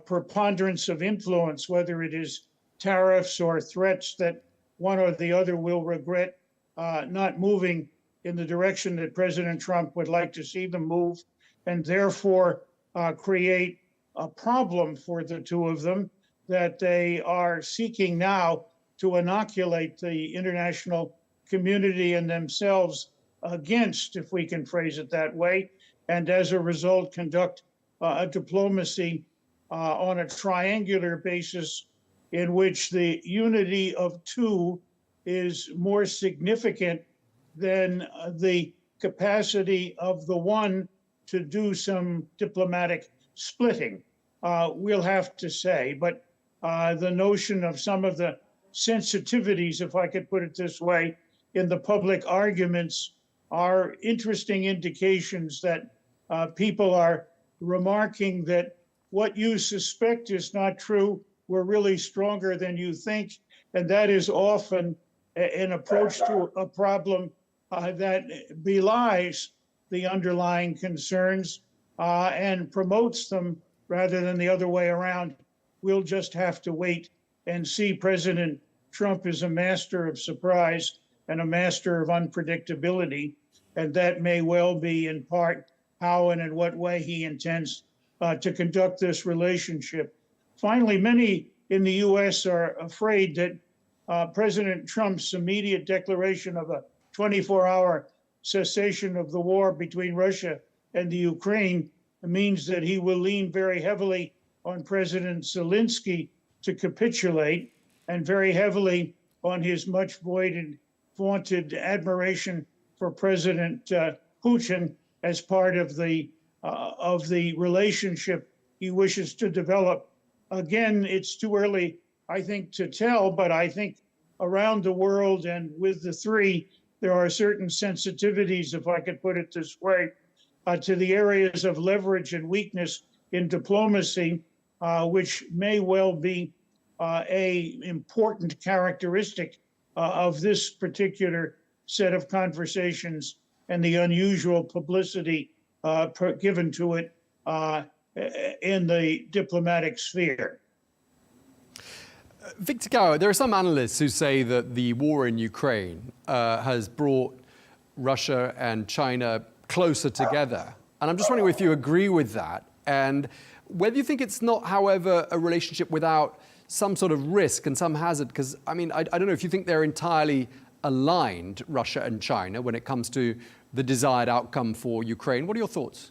preponderance of influence, whether it is tariffs or threats that one or the other will regret not moving in the direction that President Trump would like to see them move, and therefore create a problem for the two of them that they are seeking now to inoculate the international community and themselves against, if we can phrase it that way, and as a result conduct a diplomacy on a triangular basis in which the unity of two is more significant than the capacity of the one to do some diplomatic splitting. We'll have to say, but the notion of some of the sensitivities, if I could put it this way, in the public arguments are interesting indications that people are remarking that what you suspect is not true, we're really stronger than you think, and that is often an approach to a problem that belies the underlying concerns and promotes them rather than the other way around. We'll just have to wait and see. President Trump is a master of surprise and a master of unpredictability, and that may well be in part how and in what way he intends to conduct this relationship. Finally, many in the U.S. are afraid that President Trump's immediate declaration of a 24-hour cessation of the war between Russia and the Ukraine means that he will lean very heavily on President Zelensky to capitulate, and very heavily on his much vaunted admiration for President Putin as part of the relationship he wishes to develop. Again, it's too early, I think, to tell, but I think around the world and with the three, there are certain sensitivities, if I could put it this way, to the areas of leverage and weakness in diplomacy, which may well be a important characteristic of this particular set of conversations and the unusual publicity given to it in the diplomatic sphere. Victor Gao, there are some analysts who say that the war in Ukraine has brought Russia and China closer together. And I'm just wondering if you agree with that, and whether you think it's not, however, a relationship without some sort of risk and some hazard. Because, I mean, I don't know if you think they're entirely aligned, Russia and China, when it comes to the desired outcome for Ukraine. What are your thoughts?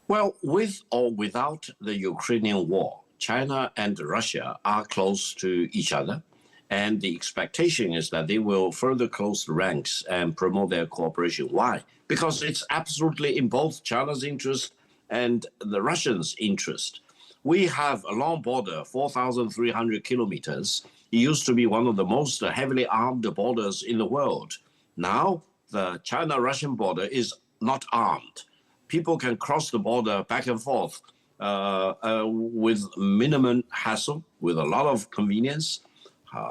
Well, with or without the Ukrainian war, China and Russia are close to each other. And the expectation is that they will further close the ranks and promote their cooperation. Why? Because it's absolutely in both China's interest and the Russians' interest. We have a long border, 4,300 kilometers. It used to be one of the most heavily armed borders in the world. Now, the China-Russian border is not armed. People can cross the border back and forth with minimum hassle, with a lot of convenience.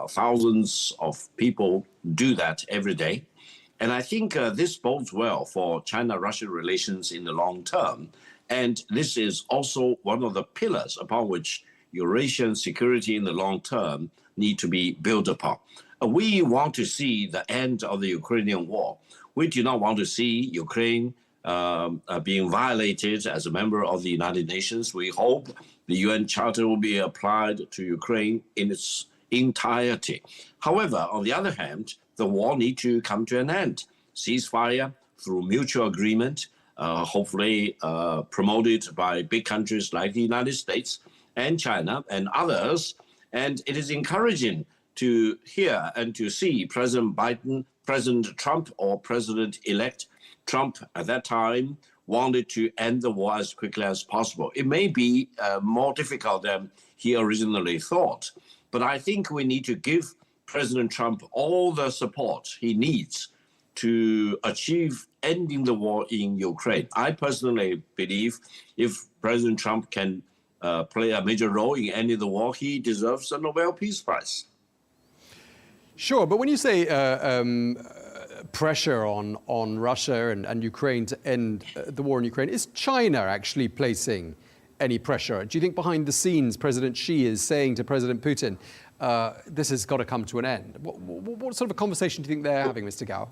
Thousands of people do that every day. And I think this bodes well for China-Russia relations in the long term. And this is also one of the pillars upon which Eurasian security in the long term need to be built upon. We want to see the end of the Ukrainian war. We do not want to see Ukraine being violated as a member of the United Nations. We hope the UN Charter will be applied to Ukraine in its entirety. However, on the other hand, the war needs to come to an end. Ceasefire through mutual agreement, hopefully promoted by big countries like the United States and China and others. And it is encouraging to hear and to see President Biden, President Trump, or President-elect Trump at that time wanted to end the war as quickly as possible. It may be more difficult than he originally thought, but I think we need to give President Trump all the support he needs to achieve ending the war in Ukraine. I personally believe if President Trump can play a major role in ending the war, he deserves a Nobel Peace Prize. Sure, but when you say pressure on Russia and Ukraine to end the war in Ukraine, is China actually placing any pressure? Do you think behind the scenes President Xi is saying to President Putin, this has got to come to an end? What sort of a conversation do you think they're having, Mr. Gao?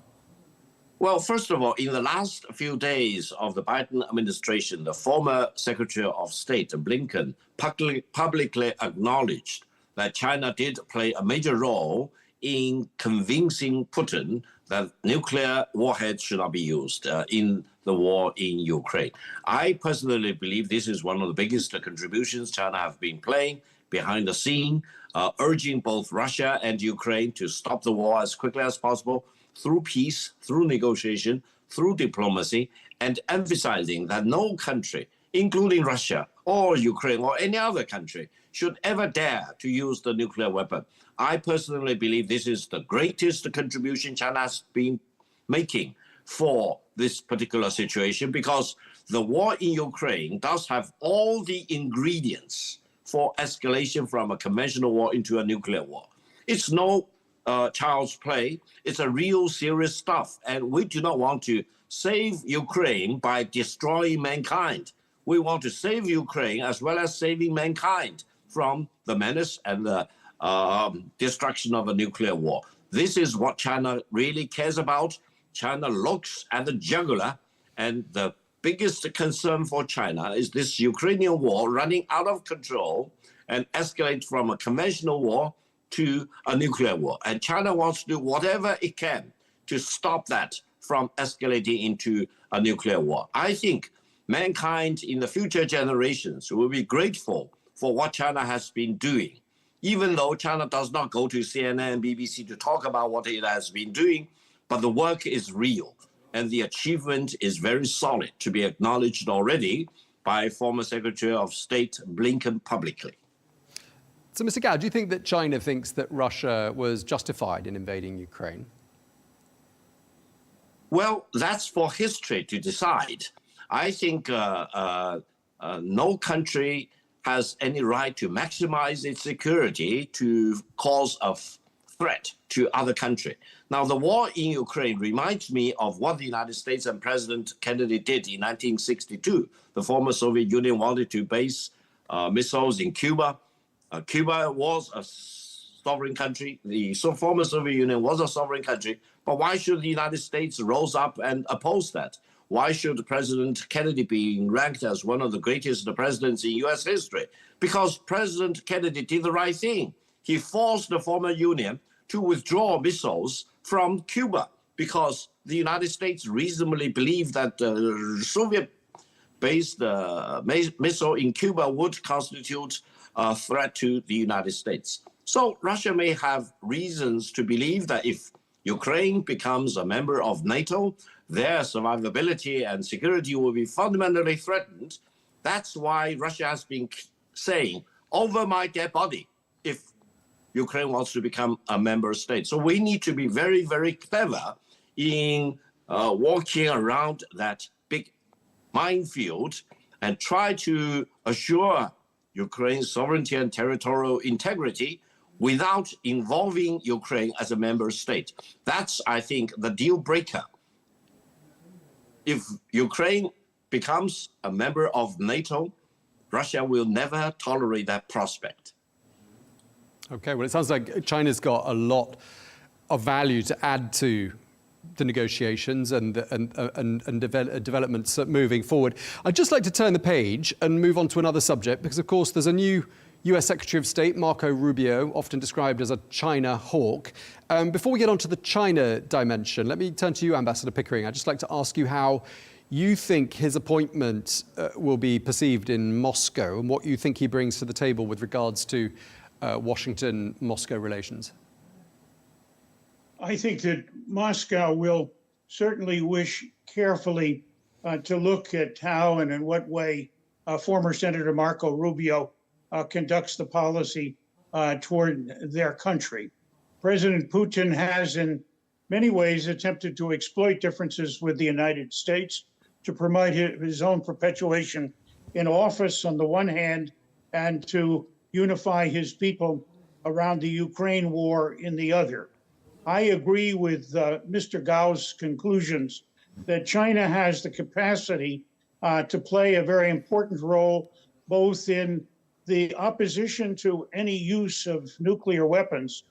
Well, first of all, in the last few days of the Biden administration, the former Secretary of State, Blinken, publicly acknowledged that China did play a major role in convincing Putin that nuclear warheads should not be used in the war in Ukraine. I personally believe this is one of the biggest contributions China have been playing behind the scene, urging both Russia and Ukraine to stop the war as quickly as possible through peace, through negotiation, through diplomacy, and emphasizing that no country, including Russia or Ukraine or any other country, should ever dare to use the nuclear weapon. I personally believe this is the greatest contribution China has been making for this particular situation, because the war in Ukraine does have all the ingredients for escalation from a conventional war into a nuclear war. It's no child's play. It's a real serious stuff. And we do not want to save Ukraine by destroying mankind. We want to save Ukraine as well as saving mankind from the menace and the destruction of a nuclear war. This is what China really cares about. China looks at the jugular, and the biggest concern for China is this Ukrainian war running out of control and escalate from a conventional war to a nuclear war. And China wants to do whatever it can to stop that from escalating into a nuclear war. I think mankind in the future generations will be grateful for what China has been doing. Even though China does not go to CNN and BBC to talk about what it has been doing, but the work is real and the achievement is very solid, to be acknowledged already by former Secretary of State Blinken publicly. So, Mr. Gao, do you think that China thinks that Russia was justified in invading Ukraine? Well, that's for history to decide. I think no country has any right to maximize its security to cause a threat to other country. Now, the war in Ukraine reminds me of what the United States and President Kennedy did in 1962. The former Soviet Union wanted to base missiles in Cuba. Cuba was a sovereign country. The former Soviet Union was a sovereign country. But why should the United States rise up and oppose that? Why should President Kennedy be ranked as one of the greatest presidents in U.S. history? Because President Kennedy did the right thing. He forced the former Union to withdraw missiles from Cuba because the United States reasonably believed that the Soviet-based missile in Cuba would constitute a threat to the United States. So Russia may have reasons to believe that if Ukraine becomes a member of NATO, their survivability and security will be fundamentally threatened. That's why Russia has been saying, over my dead body, if Ukraine wants to become a member state. So we need to be very, very clever in walking around that big minefield and try to assure Ukraine's sovereignty and territorial integrity without involving Ukraine as a member state. That's, I think, the deal breaker. If Ukraine becomes a member of NATO, Russia will never tolerate that prospect. Okay, well, it sounds like China's got a lot of value to add to the negotiations and developments moving forward. I'd just like to turn the page and move on to another subject, because, of course, there's a new US Secretary of State, Marco Rubio, often described as a China hawk. Before we get on to the China dimension, let me turn to you, Ambassador Pickering. I'd just like to ask you how you think his appointment will be perceived in Moscow and what you think he brings to the table with regards to Washington-Moscow relations. I think that Moscow will certainly wish carefully to look at how and in what way former Senator Marco Rubio conducts the policy toward their country. President Putin has in many ways attempted to exploit differences with the United States to promote his own perpetuation in office on the one hand, and to unify his people around the Ukraine war in the other. I agree with Mr. Gao's conclusions that China has the capacity to play a very important role both in the opposition to any use of nuclear weapons,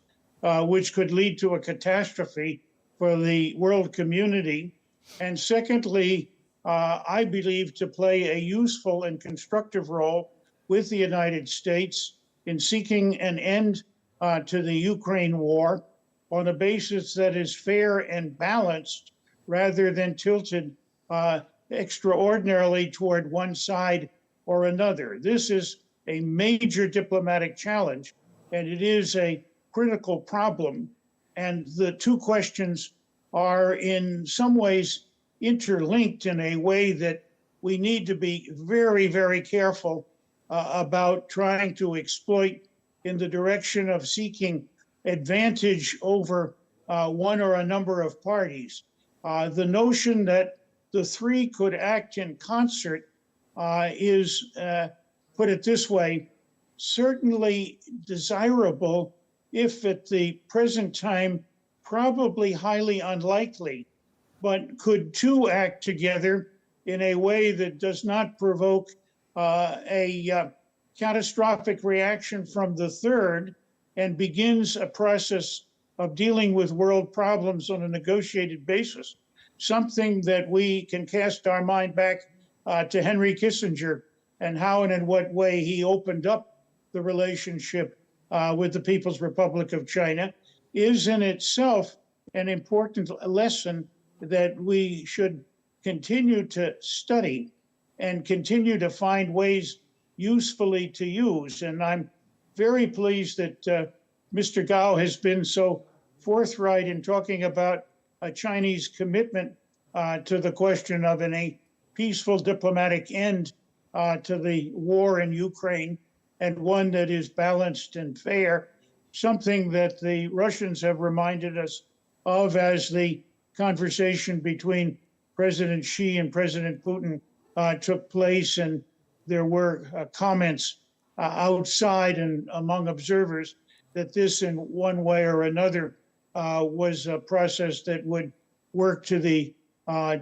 which could lead to a catastrophe for the world community, and secondly, I believe to play a useful and constructive role with the United States in seeking an end to the Ukraine war on a basis that is fair and balanced rather than tilted extraordinarily toward one side or another. This is a major diplomatic challenge, and it is a critical problem. And the two questions are in some ways interlinked in a way that we need to be very, very careful about trying to exploit in the direction of seeking advantage over one or a number of parties. The notion that the three could act in concert is, put it this way, certainly desirable, if at the present time, probably highly unlikely. But could two act together in a way that does not provoke a catastrophic reaction from the third and begins a process of dealing with world problems on a negotiated basis, something that we can cast our mind back to Henry Kissinger and how and in what way he opened up the relationship with the People's Republic of China, is in itself an important lesson that we should continue to study and continue to find ways usefully to use. And I'm very pleased that Mr. Gao has been so forthright in talking about a Chinese commitment to the question of a peaceful diplomatic end to the war in Ukraine, and one that is balanced and fair, something that the Russians have reminded us of as the conversation between President Xi and President Putin took place, and there were comments outside and among observers that this in one way or another was a process that would work to the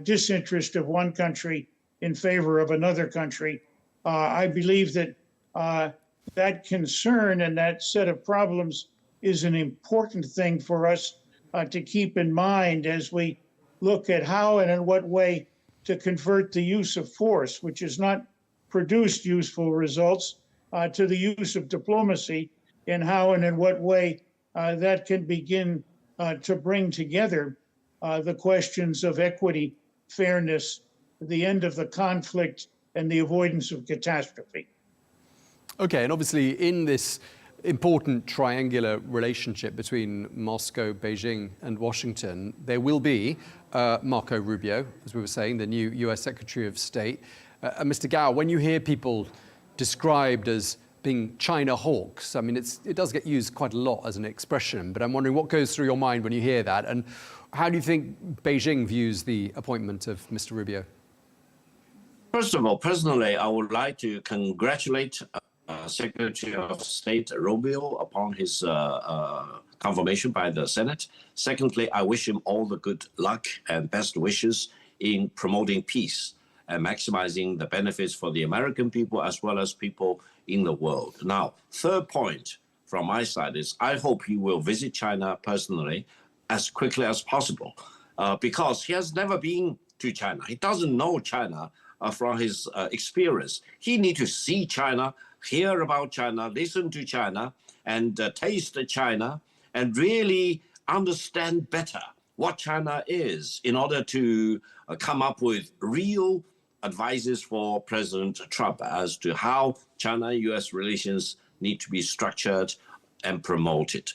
disinterest of one country in favor of another country. I believe that that concern and that set of problems is an important thing for us to keep in mind as we look at how and in what way to convert the use of force, which has not produced useful results, to the use of diplomacy, and how and in what way that can begin to bring together the questions of equity, fairness, the end of the conflict, and the avoidance of catastrophe. Okay, and obviously in this important triangular relationship between Moscow, Beijing, and Washington, there will be Marco Rubio, as we were saying, the new US Secretary of State. Mr. Gao, when you hear people described as being China hawks, I mean, it does get used quite a lot as an expression, but I'm wondering what goes through your mind when you hear that, and how do you think Beijing views the appointment of Mr. Rubio? First of all, personally, I would like to congratulate Secretary of State Rubio upon his confirmation by the Senate. Secondly, I wish him all the good luck and best wishes in promoting peace and maximizing the benefits for the American people as well as people in the world. Now, third point from my side is I hope he will visit China personally as quickly as possible because he has never been to China. He doesn't know China from his experience. He needs to see China, hear about China, listen to China, and taste China, and really understand better what China is in order to come up with real advices for President Trump as to how China-US relations need to be structured and promoted.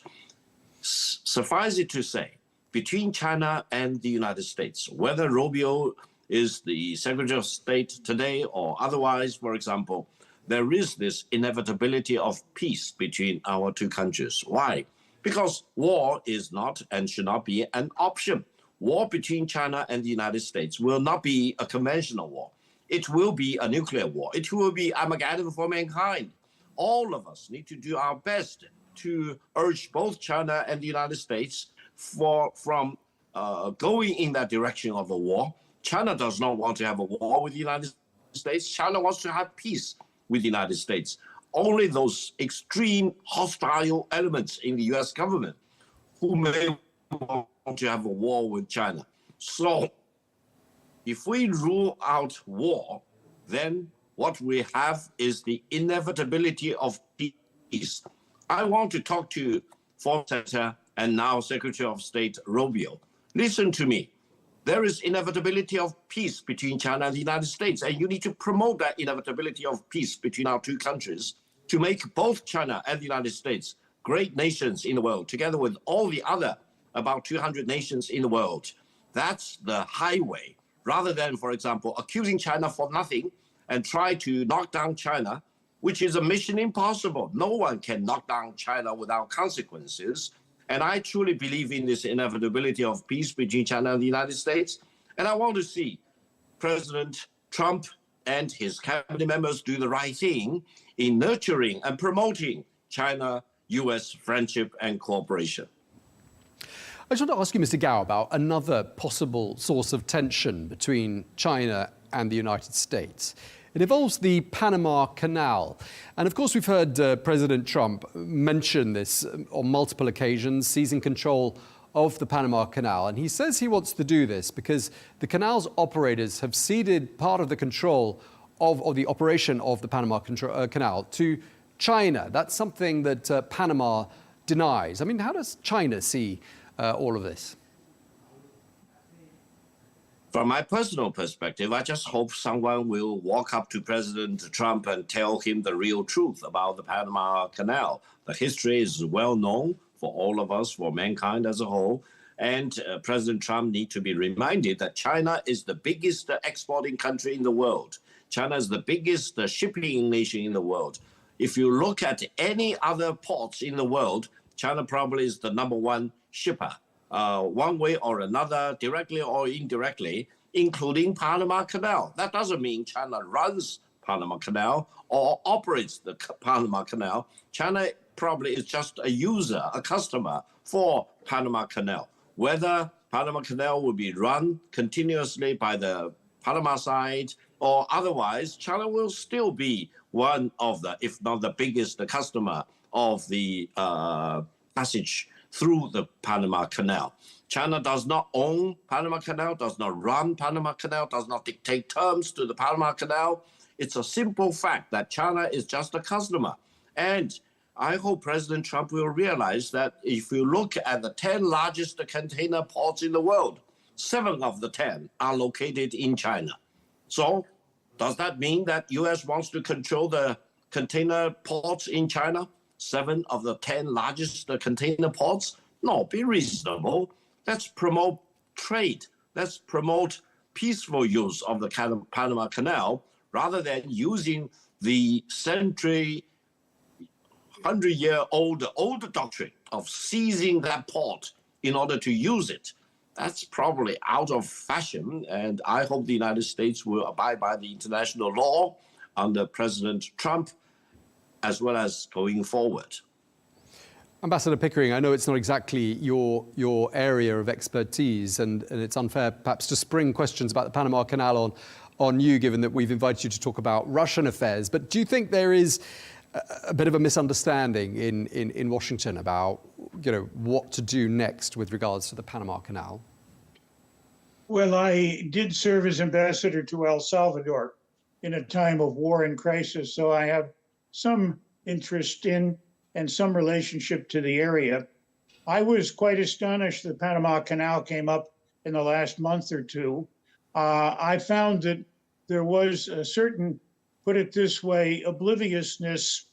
Suffice it to say, between China and the United States, whether Rubio is the Secretary of State today or otherwise, for example, there is this inevitability of peace between our two countries. Why? Because war is not and should not be an option. War between China and the United States will not be a conventional war. It will be a nuclear war. It will be Armageddon for mankind. All of us need to do our best to urge both China and the United States from going in that direction of a war. China does not want to have a war with the United States. China wants to have peace with the United States. Only those extreme hostile elements in the US government who may want to have a war with China. So if we rule out war, then what we have is the inevitability of peace. I want to talk to former Senator and now Secretary of State Rubio. Listen to me. There is inevitability of peace between China and the United States, and you need to promote that inevitability of peace between our two countries to make both China and the United States great nations in the world, together with all the other about 200 nations in the world. That's the highway. Rather than, for example, accusing China for nothing and try to knock down China, which is a mission impossible. No one can knock down China without consequences. And I truly believe in this inevitability of peace between China and the United States. And I want to see President Trump and his cabinet members do the right thing in nurturing and promoting China-US friendship and cooperation. I just want to ask you, Mr. Gao, about another possible source of tension between China and the United States. It involves the Panama Canal. And of course, we've heard President Trump mention this on multiple occasions, seizing control of the Panama Canal. And he says he wants to do this because the canal's operators have ceded part of the control of the operation of the Panama Canal to China. That's something that Panama denies. I mean, how does China see all of this? From my personal perspective, I just hope someone will walk up to President Trump and tell him the real truth about the Panama Canal. The history is well known for all of us, for mankind as a whole. And President Trump needs to be reminded that China is the biggest exporting country in the world. China is the biggest shipping nation in the world. If you look at any other ports in the world, China probably is the #1 shipper. One way or another, directly or indirectly, including Panama Canal. That doesn't mean China runs Panama Canal or operates the Panama Canal. China probably is just a user, a customer for Panama Canal. Whether Panama Canal will be run continuously by the Panama side or otherwise, China will still be one of the, if not the biggest customer of the passage through the Panama Canal. China does not own Panama Canal, does not run Panama Canal, does not dictate terms to the Panama Canal. It's a simple fact that China is just a customer. And I hope President Trump will realize that if you look at the 10 largest container ports in the world, 7 of the 10 are located in China. So does that mean that US wants to control the container ports in China? 7 of the 10 largest container ports? No, be reasonable. Let's promote trade. Let's promote peaceful use of the Panama Canal rather than using the century, 100-year-old old doctrine of seizing that port in order to use it. That's probably out of fashion, and I hope the United States will abide by the international law under President Trump, as well as going forward. Ambassador Pickering, I know it's not exactly your area of expertise, and it's unfair perhaps to spring questions about the Panama Canal on you, given that we've invited you to talk about Russian affairs. But do you think there is a bit of a misunderstanding in Washington about, what to do next with regards to the Panama Canal? Well, I did serve as ambassador to El Salvador in a time of war and crisis, so I have some interest in and some relationship to the area. I was quite astonished the Panama Canal came up in the last month or two. I found that there was a certain, put it this way, obliviousness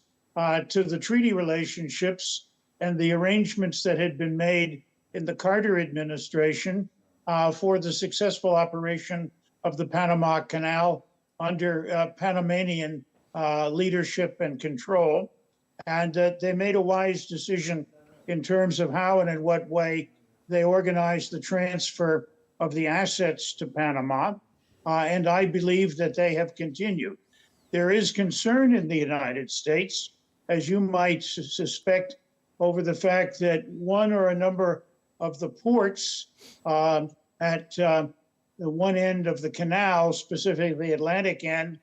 to the treaty relationships and the arrangements that had been made in the Carter administration for the successful operation of the Panama Canal under Panamanian leadership and control. And that they made a wise decision in terms of how and in what way they organized the transfer of the assets to Panama. And I believe that they have continued. There is concern in the United States, as you might suspect, over the fact that one or a number of the ports at the one end of the canal, specifically the Atlantic end,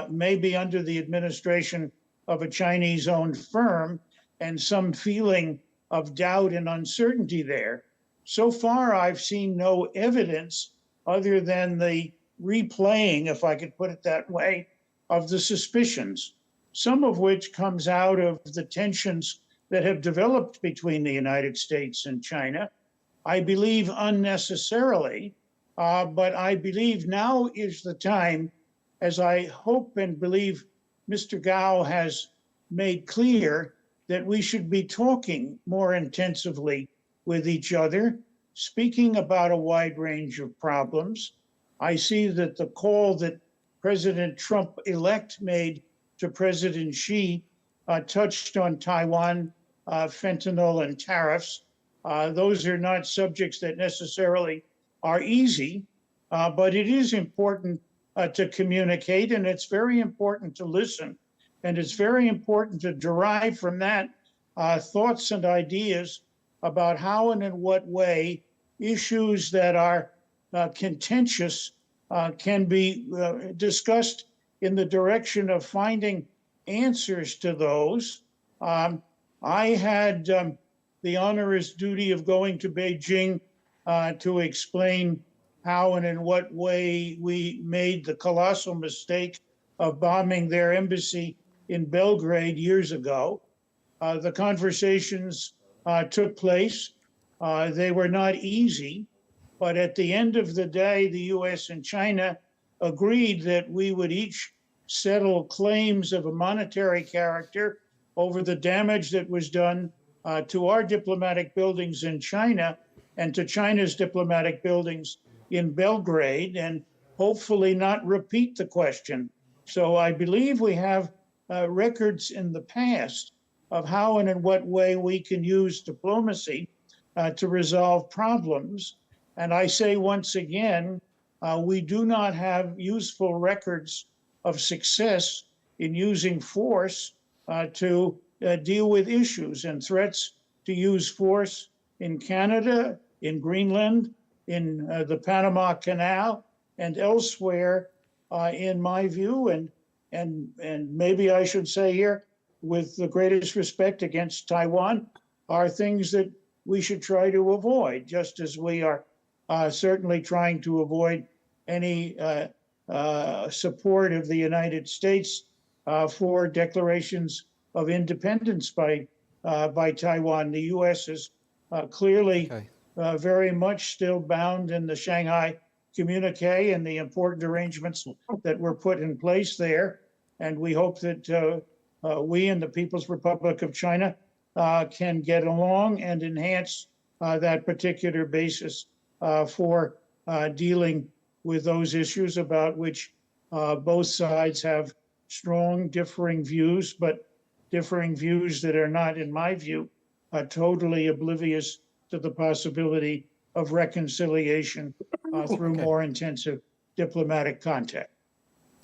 may be under the administration of a Chinese-owned firm, and some feeling of doubt and uncertainty there. So far, I've seen no evidence other than the replaying, if I could put it that way, of the suspicions, some of which comes out of the tensions that have developed between the United States and China. I believe unnecessarily, but I believe now is the time, as I hope and believe Mr. Gao has made clear, that we should be talking more intensively with each other, speaking about a wide range of problems. I see that the call that President Trump-elect made to President Xi touched on Taiwan, fentanyl, and tariffs. Those are not subjects that necessarily are easy, but it is important to communicate, and it's very important to listen, and it's very important to derive from that thoughts and ideas about how and in what way issues that are contentious can be discussed in the direction of finding answers to those. I had the onerous duty of going to Beijing to explain how and in what way we made the colossal mistake of bombing their embassy in Belgrade years ago. The conversations took place. They were not easy, but at the end of the day, the US and China agreed that we would each settle claims of a monetary character over the damage that was done to our diplomatic buildings in China and to China's diplomatic buildings in Belgrade, and hopefully not repeat the question. So I believe we have records in the past of how and in what way we can use diplomacy to resolve problems. And I say once again, we do not have useful records of success in using force to deal with issues and threats to use force in Canada, in Greenland, in the Panama Canal, and elsewhere, in my view, and maybe I should say here, with the greatest respect against Taiwan, are things that we should try to avoid, just as we are certainly trying to avoid any support of the United States for declarations of independence by Taiwan. The U.S. is clearly very much still bound in the Shanghai Communique and the important arrangements that were put in place there. And we hope that we and the People's Republic of China can get along and enhance that particular basis for dealing with those issues about which Both sides have strong differing views, but differing views that are not, in my view, totally oblivious to the possibility of reconciliation through more intensive diplomatic contact.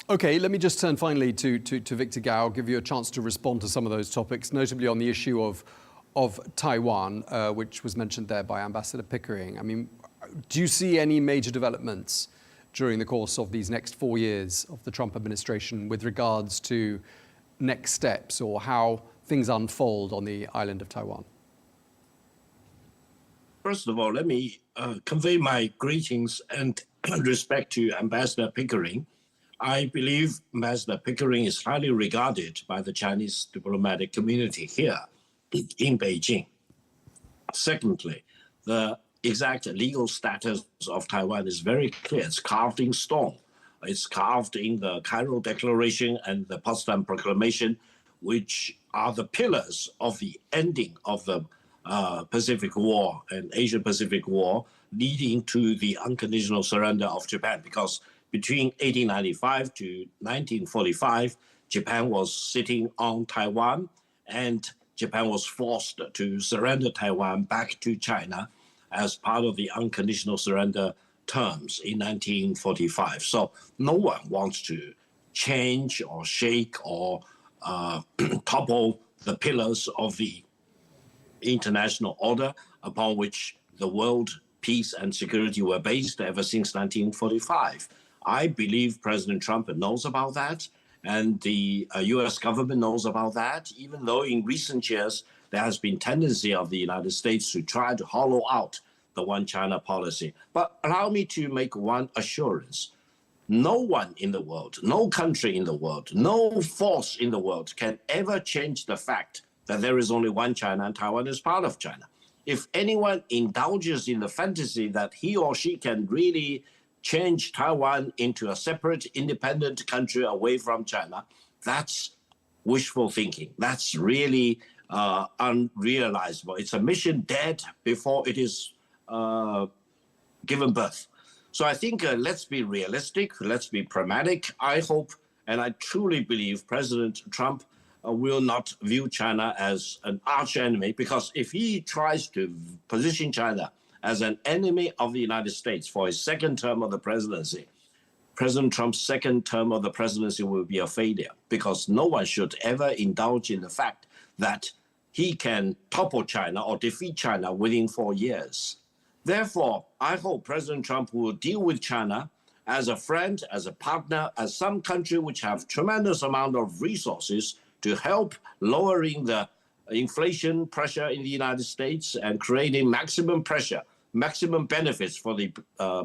Okay, let me just turn finally to Victor Gao, give you a chance to respond to some of those topics, notably on the issue of Taiwan, which was mentioned there by Ambassador Pickering. I mean, do you see any major developments during the course of these next 4 years of the Trump administration with regards to next steps or how things unfold on the island of Taiwan? First of all, let me convey my greetings and respect to Ambassador Pickering. I believe Ambassador Pickering is highly regarded by the Chinese diplomatic community here in Beijing. Secondly, the exact legal status of Taiwan is very clear. It's carved in stone. It's carved in the Cairo Declaration and the Potsdam Proclamation, which are the pillars of the ending of the Pacific War and Asia-Pacific War, leading to the unconditional surrender of Japan. Because between 1895 to 1945, Japan was sitting on Taiwan, and Japan was forced to surrender Taiwan back to China as part of the unconditional surrender terms in 1945. So no one wants to change or shake or topple the pillars of the international order upon which the world peace and security were based ever since 1945. I believe President Trump knows about that, and the US government knows about that, even though in recent years there has been tendency of the United States to try to hollow out the one China policy. But allow me to make one assurance. No one in the world, no country in the world, no force in the world can ever change the fact that there is only one China and Taiwan is part of China. If anyone indulges in the fantasy that he or she can really change Taiwan into a separate, independent country away from China, that's wishful thinking. That's really unrealizable. It's a mission dead before it is given birth. So I think let's be realistic, let's be pragmatic. I hope and I truly believe President Trump will not view China as an arch enemy, because if he tries to position China as an enemy of the United States for his second term of the presidency, President Trump's second term of the presidency will be a failure, because no one should ever indulge in the fact that he can topple China or defeat China within 4 years. Therefore, I hope President Trump will deal with China as a friend, as a partner, as some country which have tremendous amount of resources to help lowering the inflation pressure in the United States and creating maximum pressure, maximum benefits for the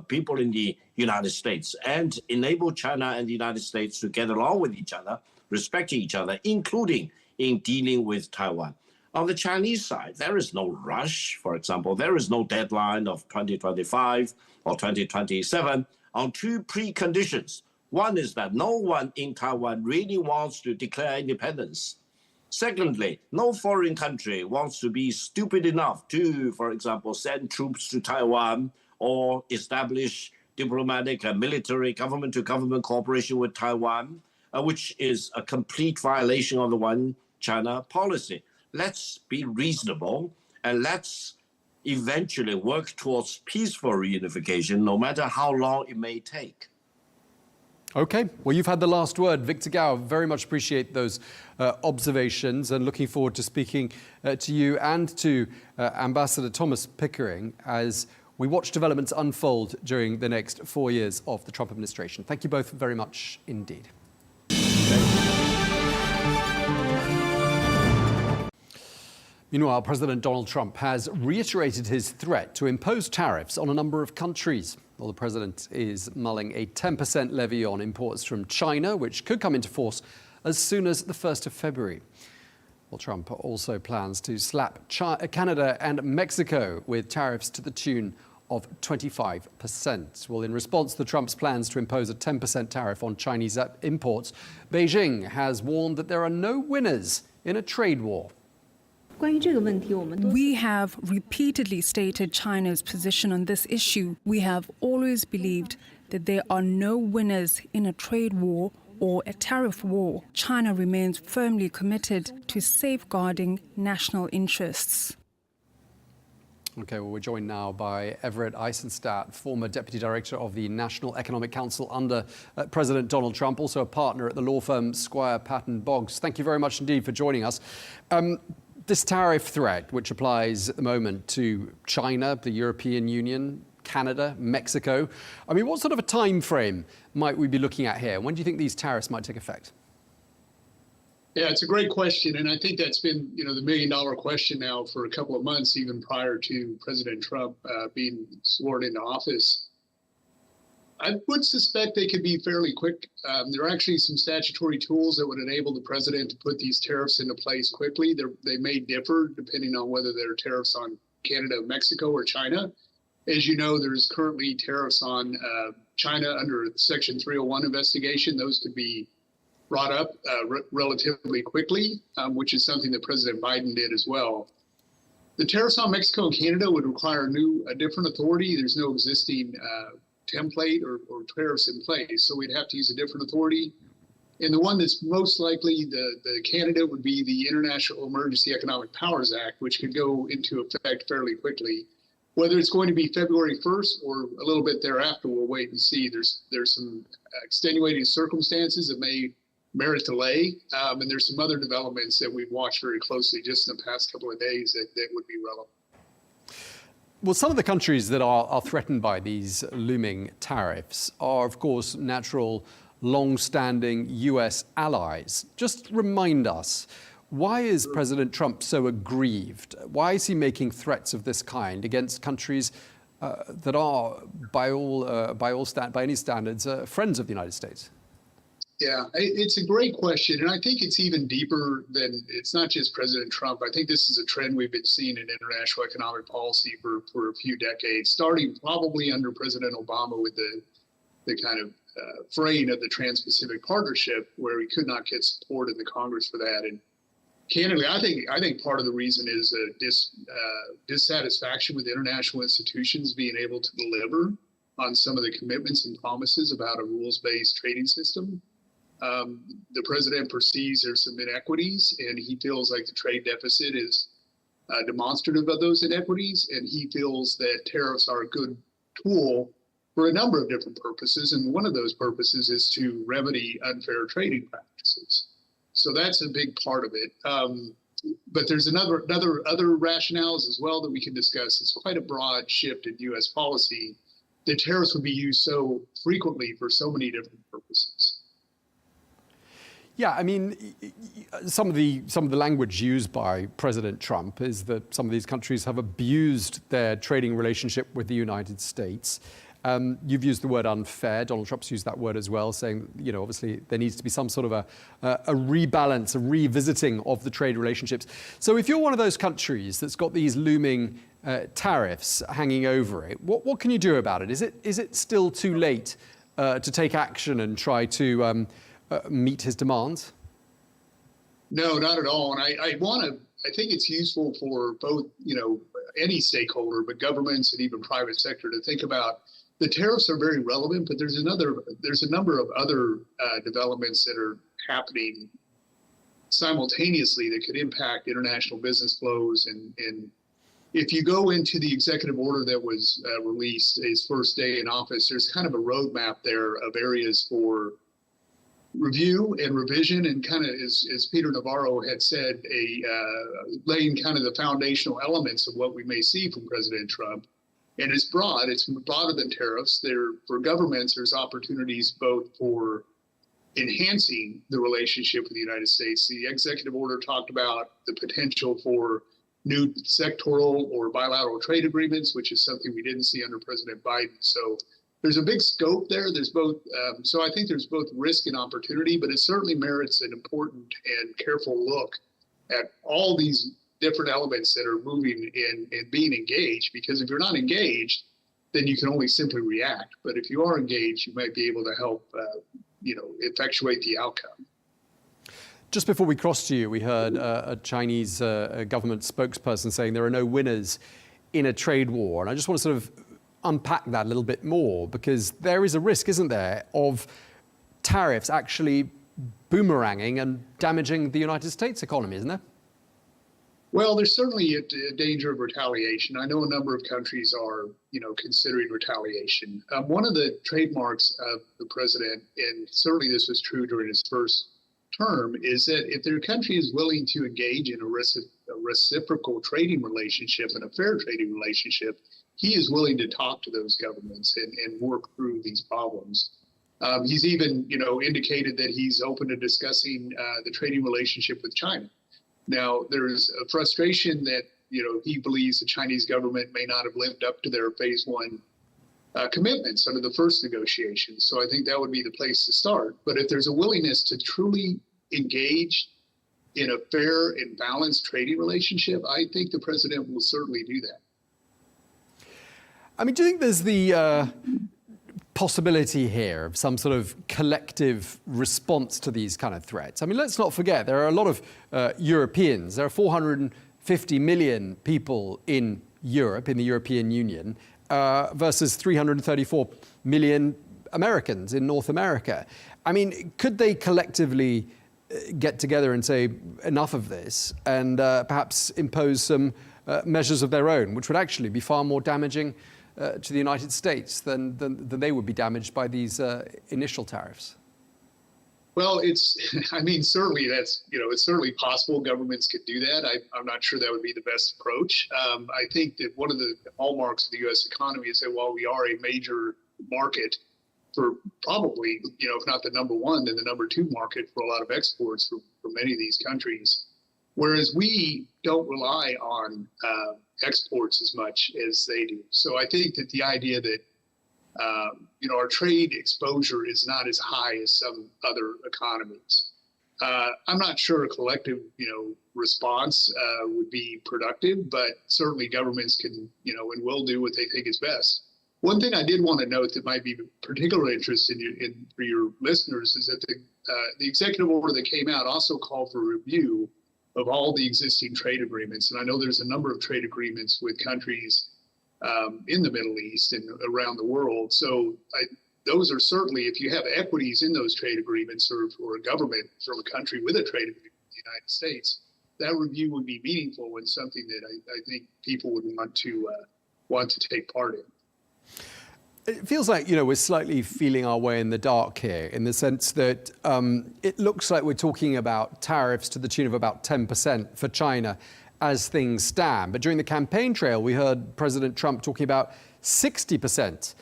people in the United States, and enable China and the United States to get along with each other, respect each other, including in dealing with Taiwan. On the Chinese side, there is no rush. For example, there is no deadline of 2025 or 2027 on two preconditions. One is that no one in Taiwan really wants to declare independence. Secondly, no foreign country wants to be stupid enough to, for example, send troops to Taiwan or establish diplomatic and military government-to-government cooperation with Taiwan, which is a complete violation of the one China policy. Let's be reasonable, and let's eventually work towards peaceful reunification, no matter how long it may take. Okay, well, you've had the last word. Victor Gao, very much appreciate those observations, and looking forward to speaking to you and to Ambassador Thomas Pickering as we watch developments unfold during the next 4 years of the Trump administration. Thank you both very much indeed. Meanwhile, President Donald Trump has reiterated his threat to impose tariffs on a number of countries. Well, the president is mulling a 10% levy on imports from China, which could come into force as soon as the 1st of February. Well, Trump also plans to slap Canada and Mexico with tariffs to the tune of 25%. Well, in response to Trump's plans to impose a 10% tariff on Chinese imports, Beijing has warned that there are no winners in a trade war. We have repeatedly stated China's position on this issue. We have always believed that there are no winners in a trade war or a tariff war. China remains firmly committed to safeguarding national interests. Okay, well, we're joined now by Everett Eissenstat, former Deputy Director of the National Economic Council under President Donald Trump, also a partner at the law firm Squire Patton Boggs. Thank you very much indeed for joining us. This tariff threat, which applies at the moment to China, the European Union, Canada, Mexico, I mean, what sort of a time frame might we be looking at here? When do you think these tariffs might take effect? Yeah, it's a great question. And I think that's been, the million-dollar question now for a couple of months, even prior to President Trump being sworn into office. I would suspect they could be fairly quick. There are actually some statutory tools that would enable the president to put these tariffs into place quickly. They may differ depending on whether they're tariffs on Canada, Mexico, or China. As you know, there's currently tariffs on China under Section 301 investigation. Those could be brought up relatively quickly, which is something that President Biden did as well. The tariffs on Mexico and Canada would require a different authority. There's no existing template or tariffs in place, so we'd have to use a different authority. And the one that's most likely, the candidate, would be the International Emergency Economic Powers Act, which could go into effect fairly quickly. Whether it's going to be February 1st or a little bit thereafter, we'll wait and see. There's some extenuating circumstances that may merit delay, and there's some other developments that we've watched very closely just in the past couple of days that would be relevant. Well, some of the countries that are threatened by these looming tariffs are, of course, natural, long-standing US allies. Just remind us, why is President Trump so aggrieved? Why is he making threats of this kind against countries that are, by any standards, friends of the United States? Yeah, it's a great question. And I think it's even deeper than, it's not just President Trump. I think this is a trend we've been seeing in international economic policy for a few decades, starting probably under President Obama with the kind of fraying of the Trans-Pacific Partnership, where he could not get support in the Congress for that. And candidly, I think part of the reason is dissatisfaction with international institutions being able to deliver on some of the commitments and promises about a rules-based trading system. The president perceives there's some inequities, and he feels like the trade deficit is demonstrative of those inequities, and he feels that tariffs are a good tool for a number of different purposes, and one of those purposes is to remedy unfair trading practices. So that's a big part of it. But there's other rationales as well that we can discuss. It's quite a broad shift in U.S. policy. The tariffs would be used so frequently for so many different purposes. Yeah, I mean, some of the language used by President Trump is that some of these countries have abused their trading relationship with the United States. You've used the word unfair. Donald Trump's used that word as well, saying, obviously there needs to be some sort of a rebalance, a revisiting of the trade relationships. So if you're one of those countries that's got these looming tariffs hanging over it, what can you do about it? Is it still too late to take action and try to meet his demands? No, not at all. And I think it's useful for both, any stakeholder, but governments and even private sector to think about. The tariffs are very relevant, but there's a number of other developments that are happening simultaneously that could impact international business flows. And if you go into the executive order that was released his first day in office, there's kind of a roadmap there of areas for review and revision, and kind of, as Peter Navarro had said, laying kind of the foundational elements of what we may see from President Trump. And it's broad. It's broader than tariffs. For governments, there's opportunities both for enhancing the relationship with the United States. The executive order talked about the potential for new sectoral or bilateral trade agreements, which is something we didn't see under President Biden. So there's a big scope there. There's both. So I think there's both risk and opportunity, but it certainly merits an important and careful look at all these different elements that are moving and being engaged, because if you're not engaged, then you can only simply react. But if you are engaged, you might be able to help, effectuate the outcome. Just before we crossed to you, we heard a Chinese government spokesperson saying there are no winners in a trade war. And I just want to sort of unpack that a little bit more, because there is a risk, isn't there, of tariffs actually boomeranging and damaging the United States economy, isn't there? Well, there's certainly a danger of retaliation. I know a number of countries are, considering retaliation. One of the trademarks of the president, and certainly this was true during his first term, is that if their country is willing to engage in a reciprocal trading relationship and a fair trading relationship, he is willing to talk to those governments and work through these problems. He's even, indicated that he's open to discussing the trading relationship with China. Now, there's a frustration that, he believes the Chinese government may not have lived up to their phase one commitments under the first negotiations. So I think that would be the place to start. But if there's a willingness to truly engage in a fair and balanced trading relationship, I think the president will certainly do that. I mean, do you think there's the possibility here of some sort of collective response to these kind of threats? I mean, let's not forget, there are a lot of Europeans. There are 450 million people in Europe, in the European Union, versus 334 million Americans in North America. I mean, could they collectively get together and say, enough of this, and perhaps impose some measures of their own, which would actually be far more damaging to the United States than they would be damaged by these initial tariffs? Well, certainly that's, it's certainly possible governments could do that. I'm not sure that would be the best approach. I think that one of the hallmarks of the U.S. economy is that while we are a major market for probably, if not the number one, then the number two market for a lot of exports for many of these countries, whereas we don't rely on exports as much as they do. So I think that the idea that our trade exposure is not as high as some other economies. I'm not sure a collective, response would be productive, but certainly governments can, and will do what they think is best. One thing I did want to note that might be particularly interesting for your listeners is that the executive order that came out also called for a review of all the existing trade agreements. And I know there's a number of trade agreements with countries in the Middle East and around the world. So those are certainly, if you have equities in those trade agreements or a government from a country with a trade agreement with the United States, that review would be meaningful and something that I think people would want to take part in. It feels like, we're slightly feeling our way in the dark here, in the sense that it looks like we're talking about tariffs to the tune of about 10% for China as things stand. But during the campaign trail, we heard President Trump talking about 60%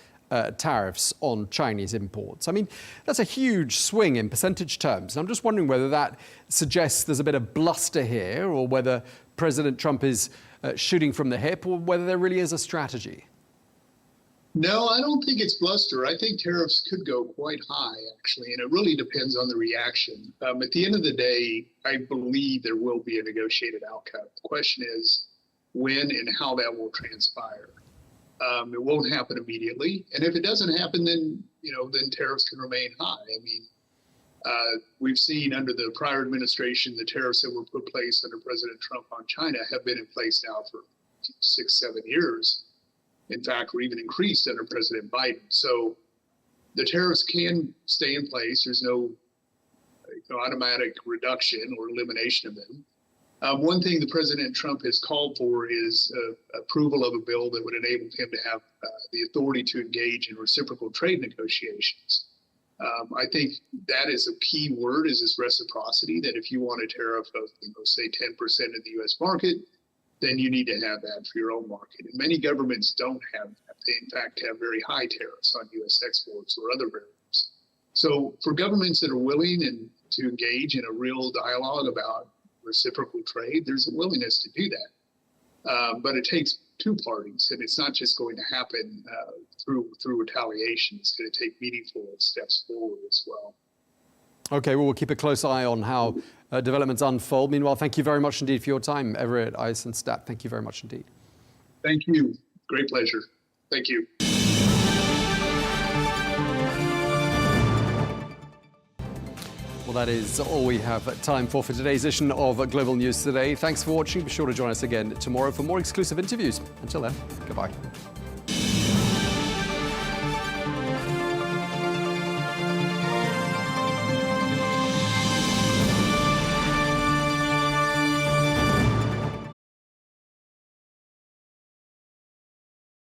tariffs on Chinese imports. I mean, that's a huge swing in percentage terms. And I'm just wondering whether that suggests there's a bit of bluster here, or whether President Trump is shooting from the hip, or whether there really is a strategy. No, I don't think it's bluster. I think tariffs could go quite high, actually, and it really depends on the reaction. At the end of the day, I believe there will be a negotiated outcome. The question is when and how that will transpire. It won't happen immediately, and if it doesn't happen, then tariffs can remain high. I mean, we've seen under the prior administration the tariffs that were put in place under President Trump on China have been in place now for 6-7 years. In fact, were even increased under President Biden. So the tariffs can stay in place. There's no automatic reduction or elimination of them. One thing that President Trump has called for is approval of a bill that would enable him to have the authority to engage in reciprocal trade negotiations. I think that is a key word, is this reciprocity, that if you want a tariff of, say 10% in the U.S. market, then you need to have that for your own market. And many governments don't have that. They, in fact, have very high tariffs on U.S. exports or other variables. So for governments that are willing and to engage in a real dialogue about reciprocal trade, there's a willingness to do that. But it takes two parties, and it's not just going to happen through retaliation. It's going to take meaningful steps forward as well. Okay, well, we'll keep a close eye on how developments unfold. Meanwhile, thank you very much indeed for your time, Everett, Eissenstat. Thank you very much indeed. Thank you. Great pleasure. Thank you. Well, that is all we have time for today's edition of Global News Today. Thanks for watching. Be sure to join us again tomorrow for more exclusive interviews. Until then, goodbye.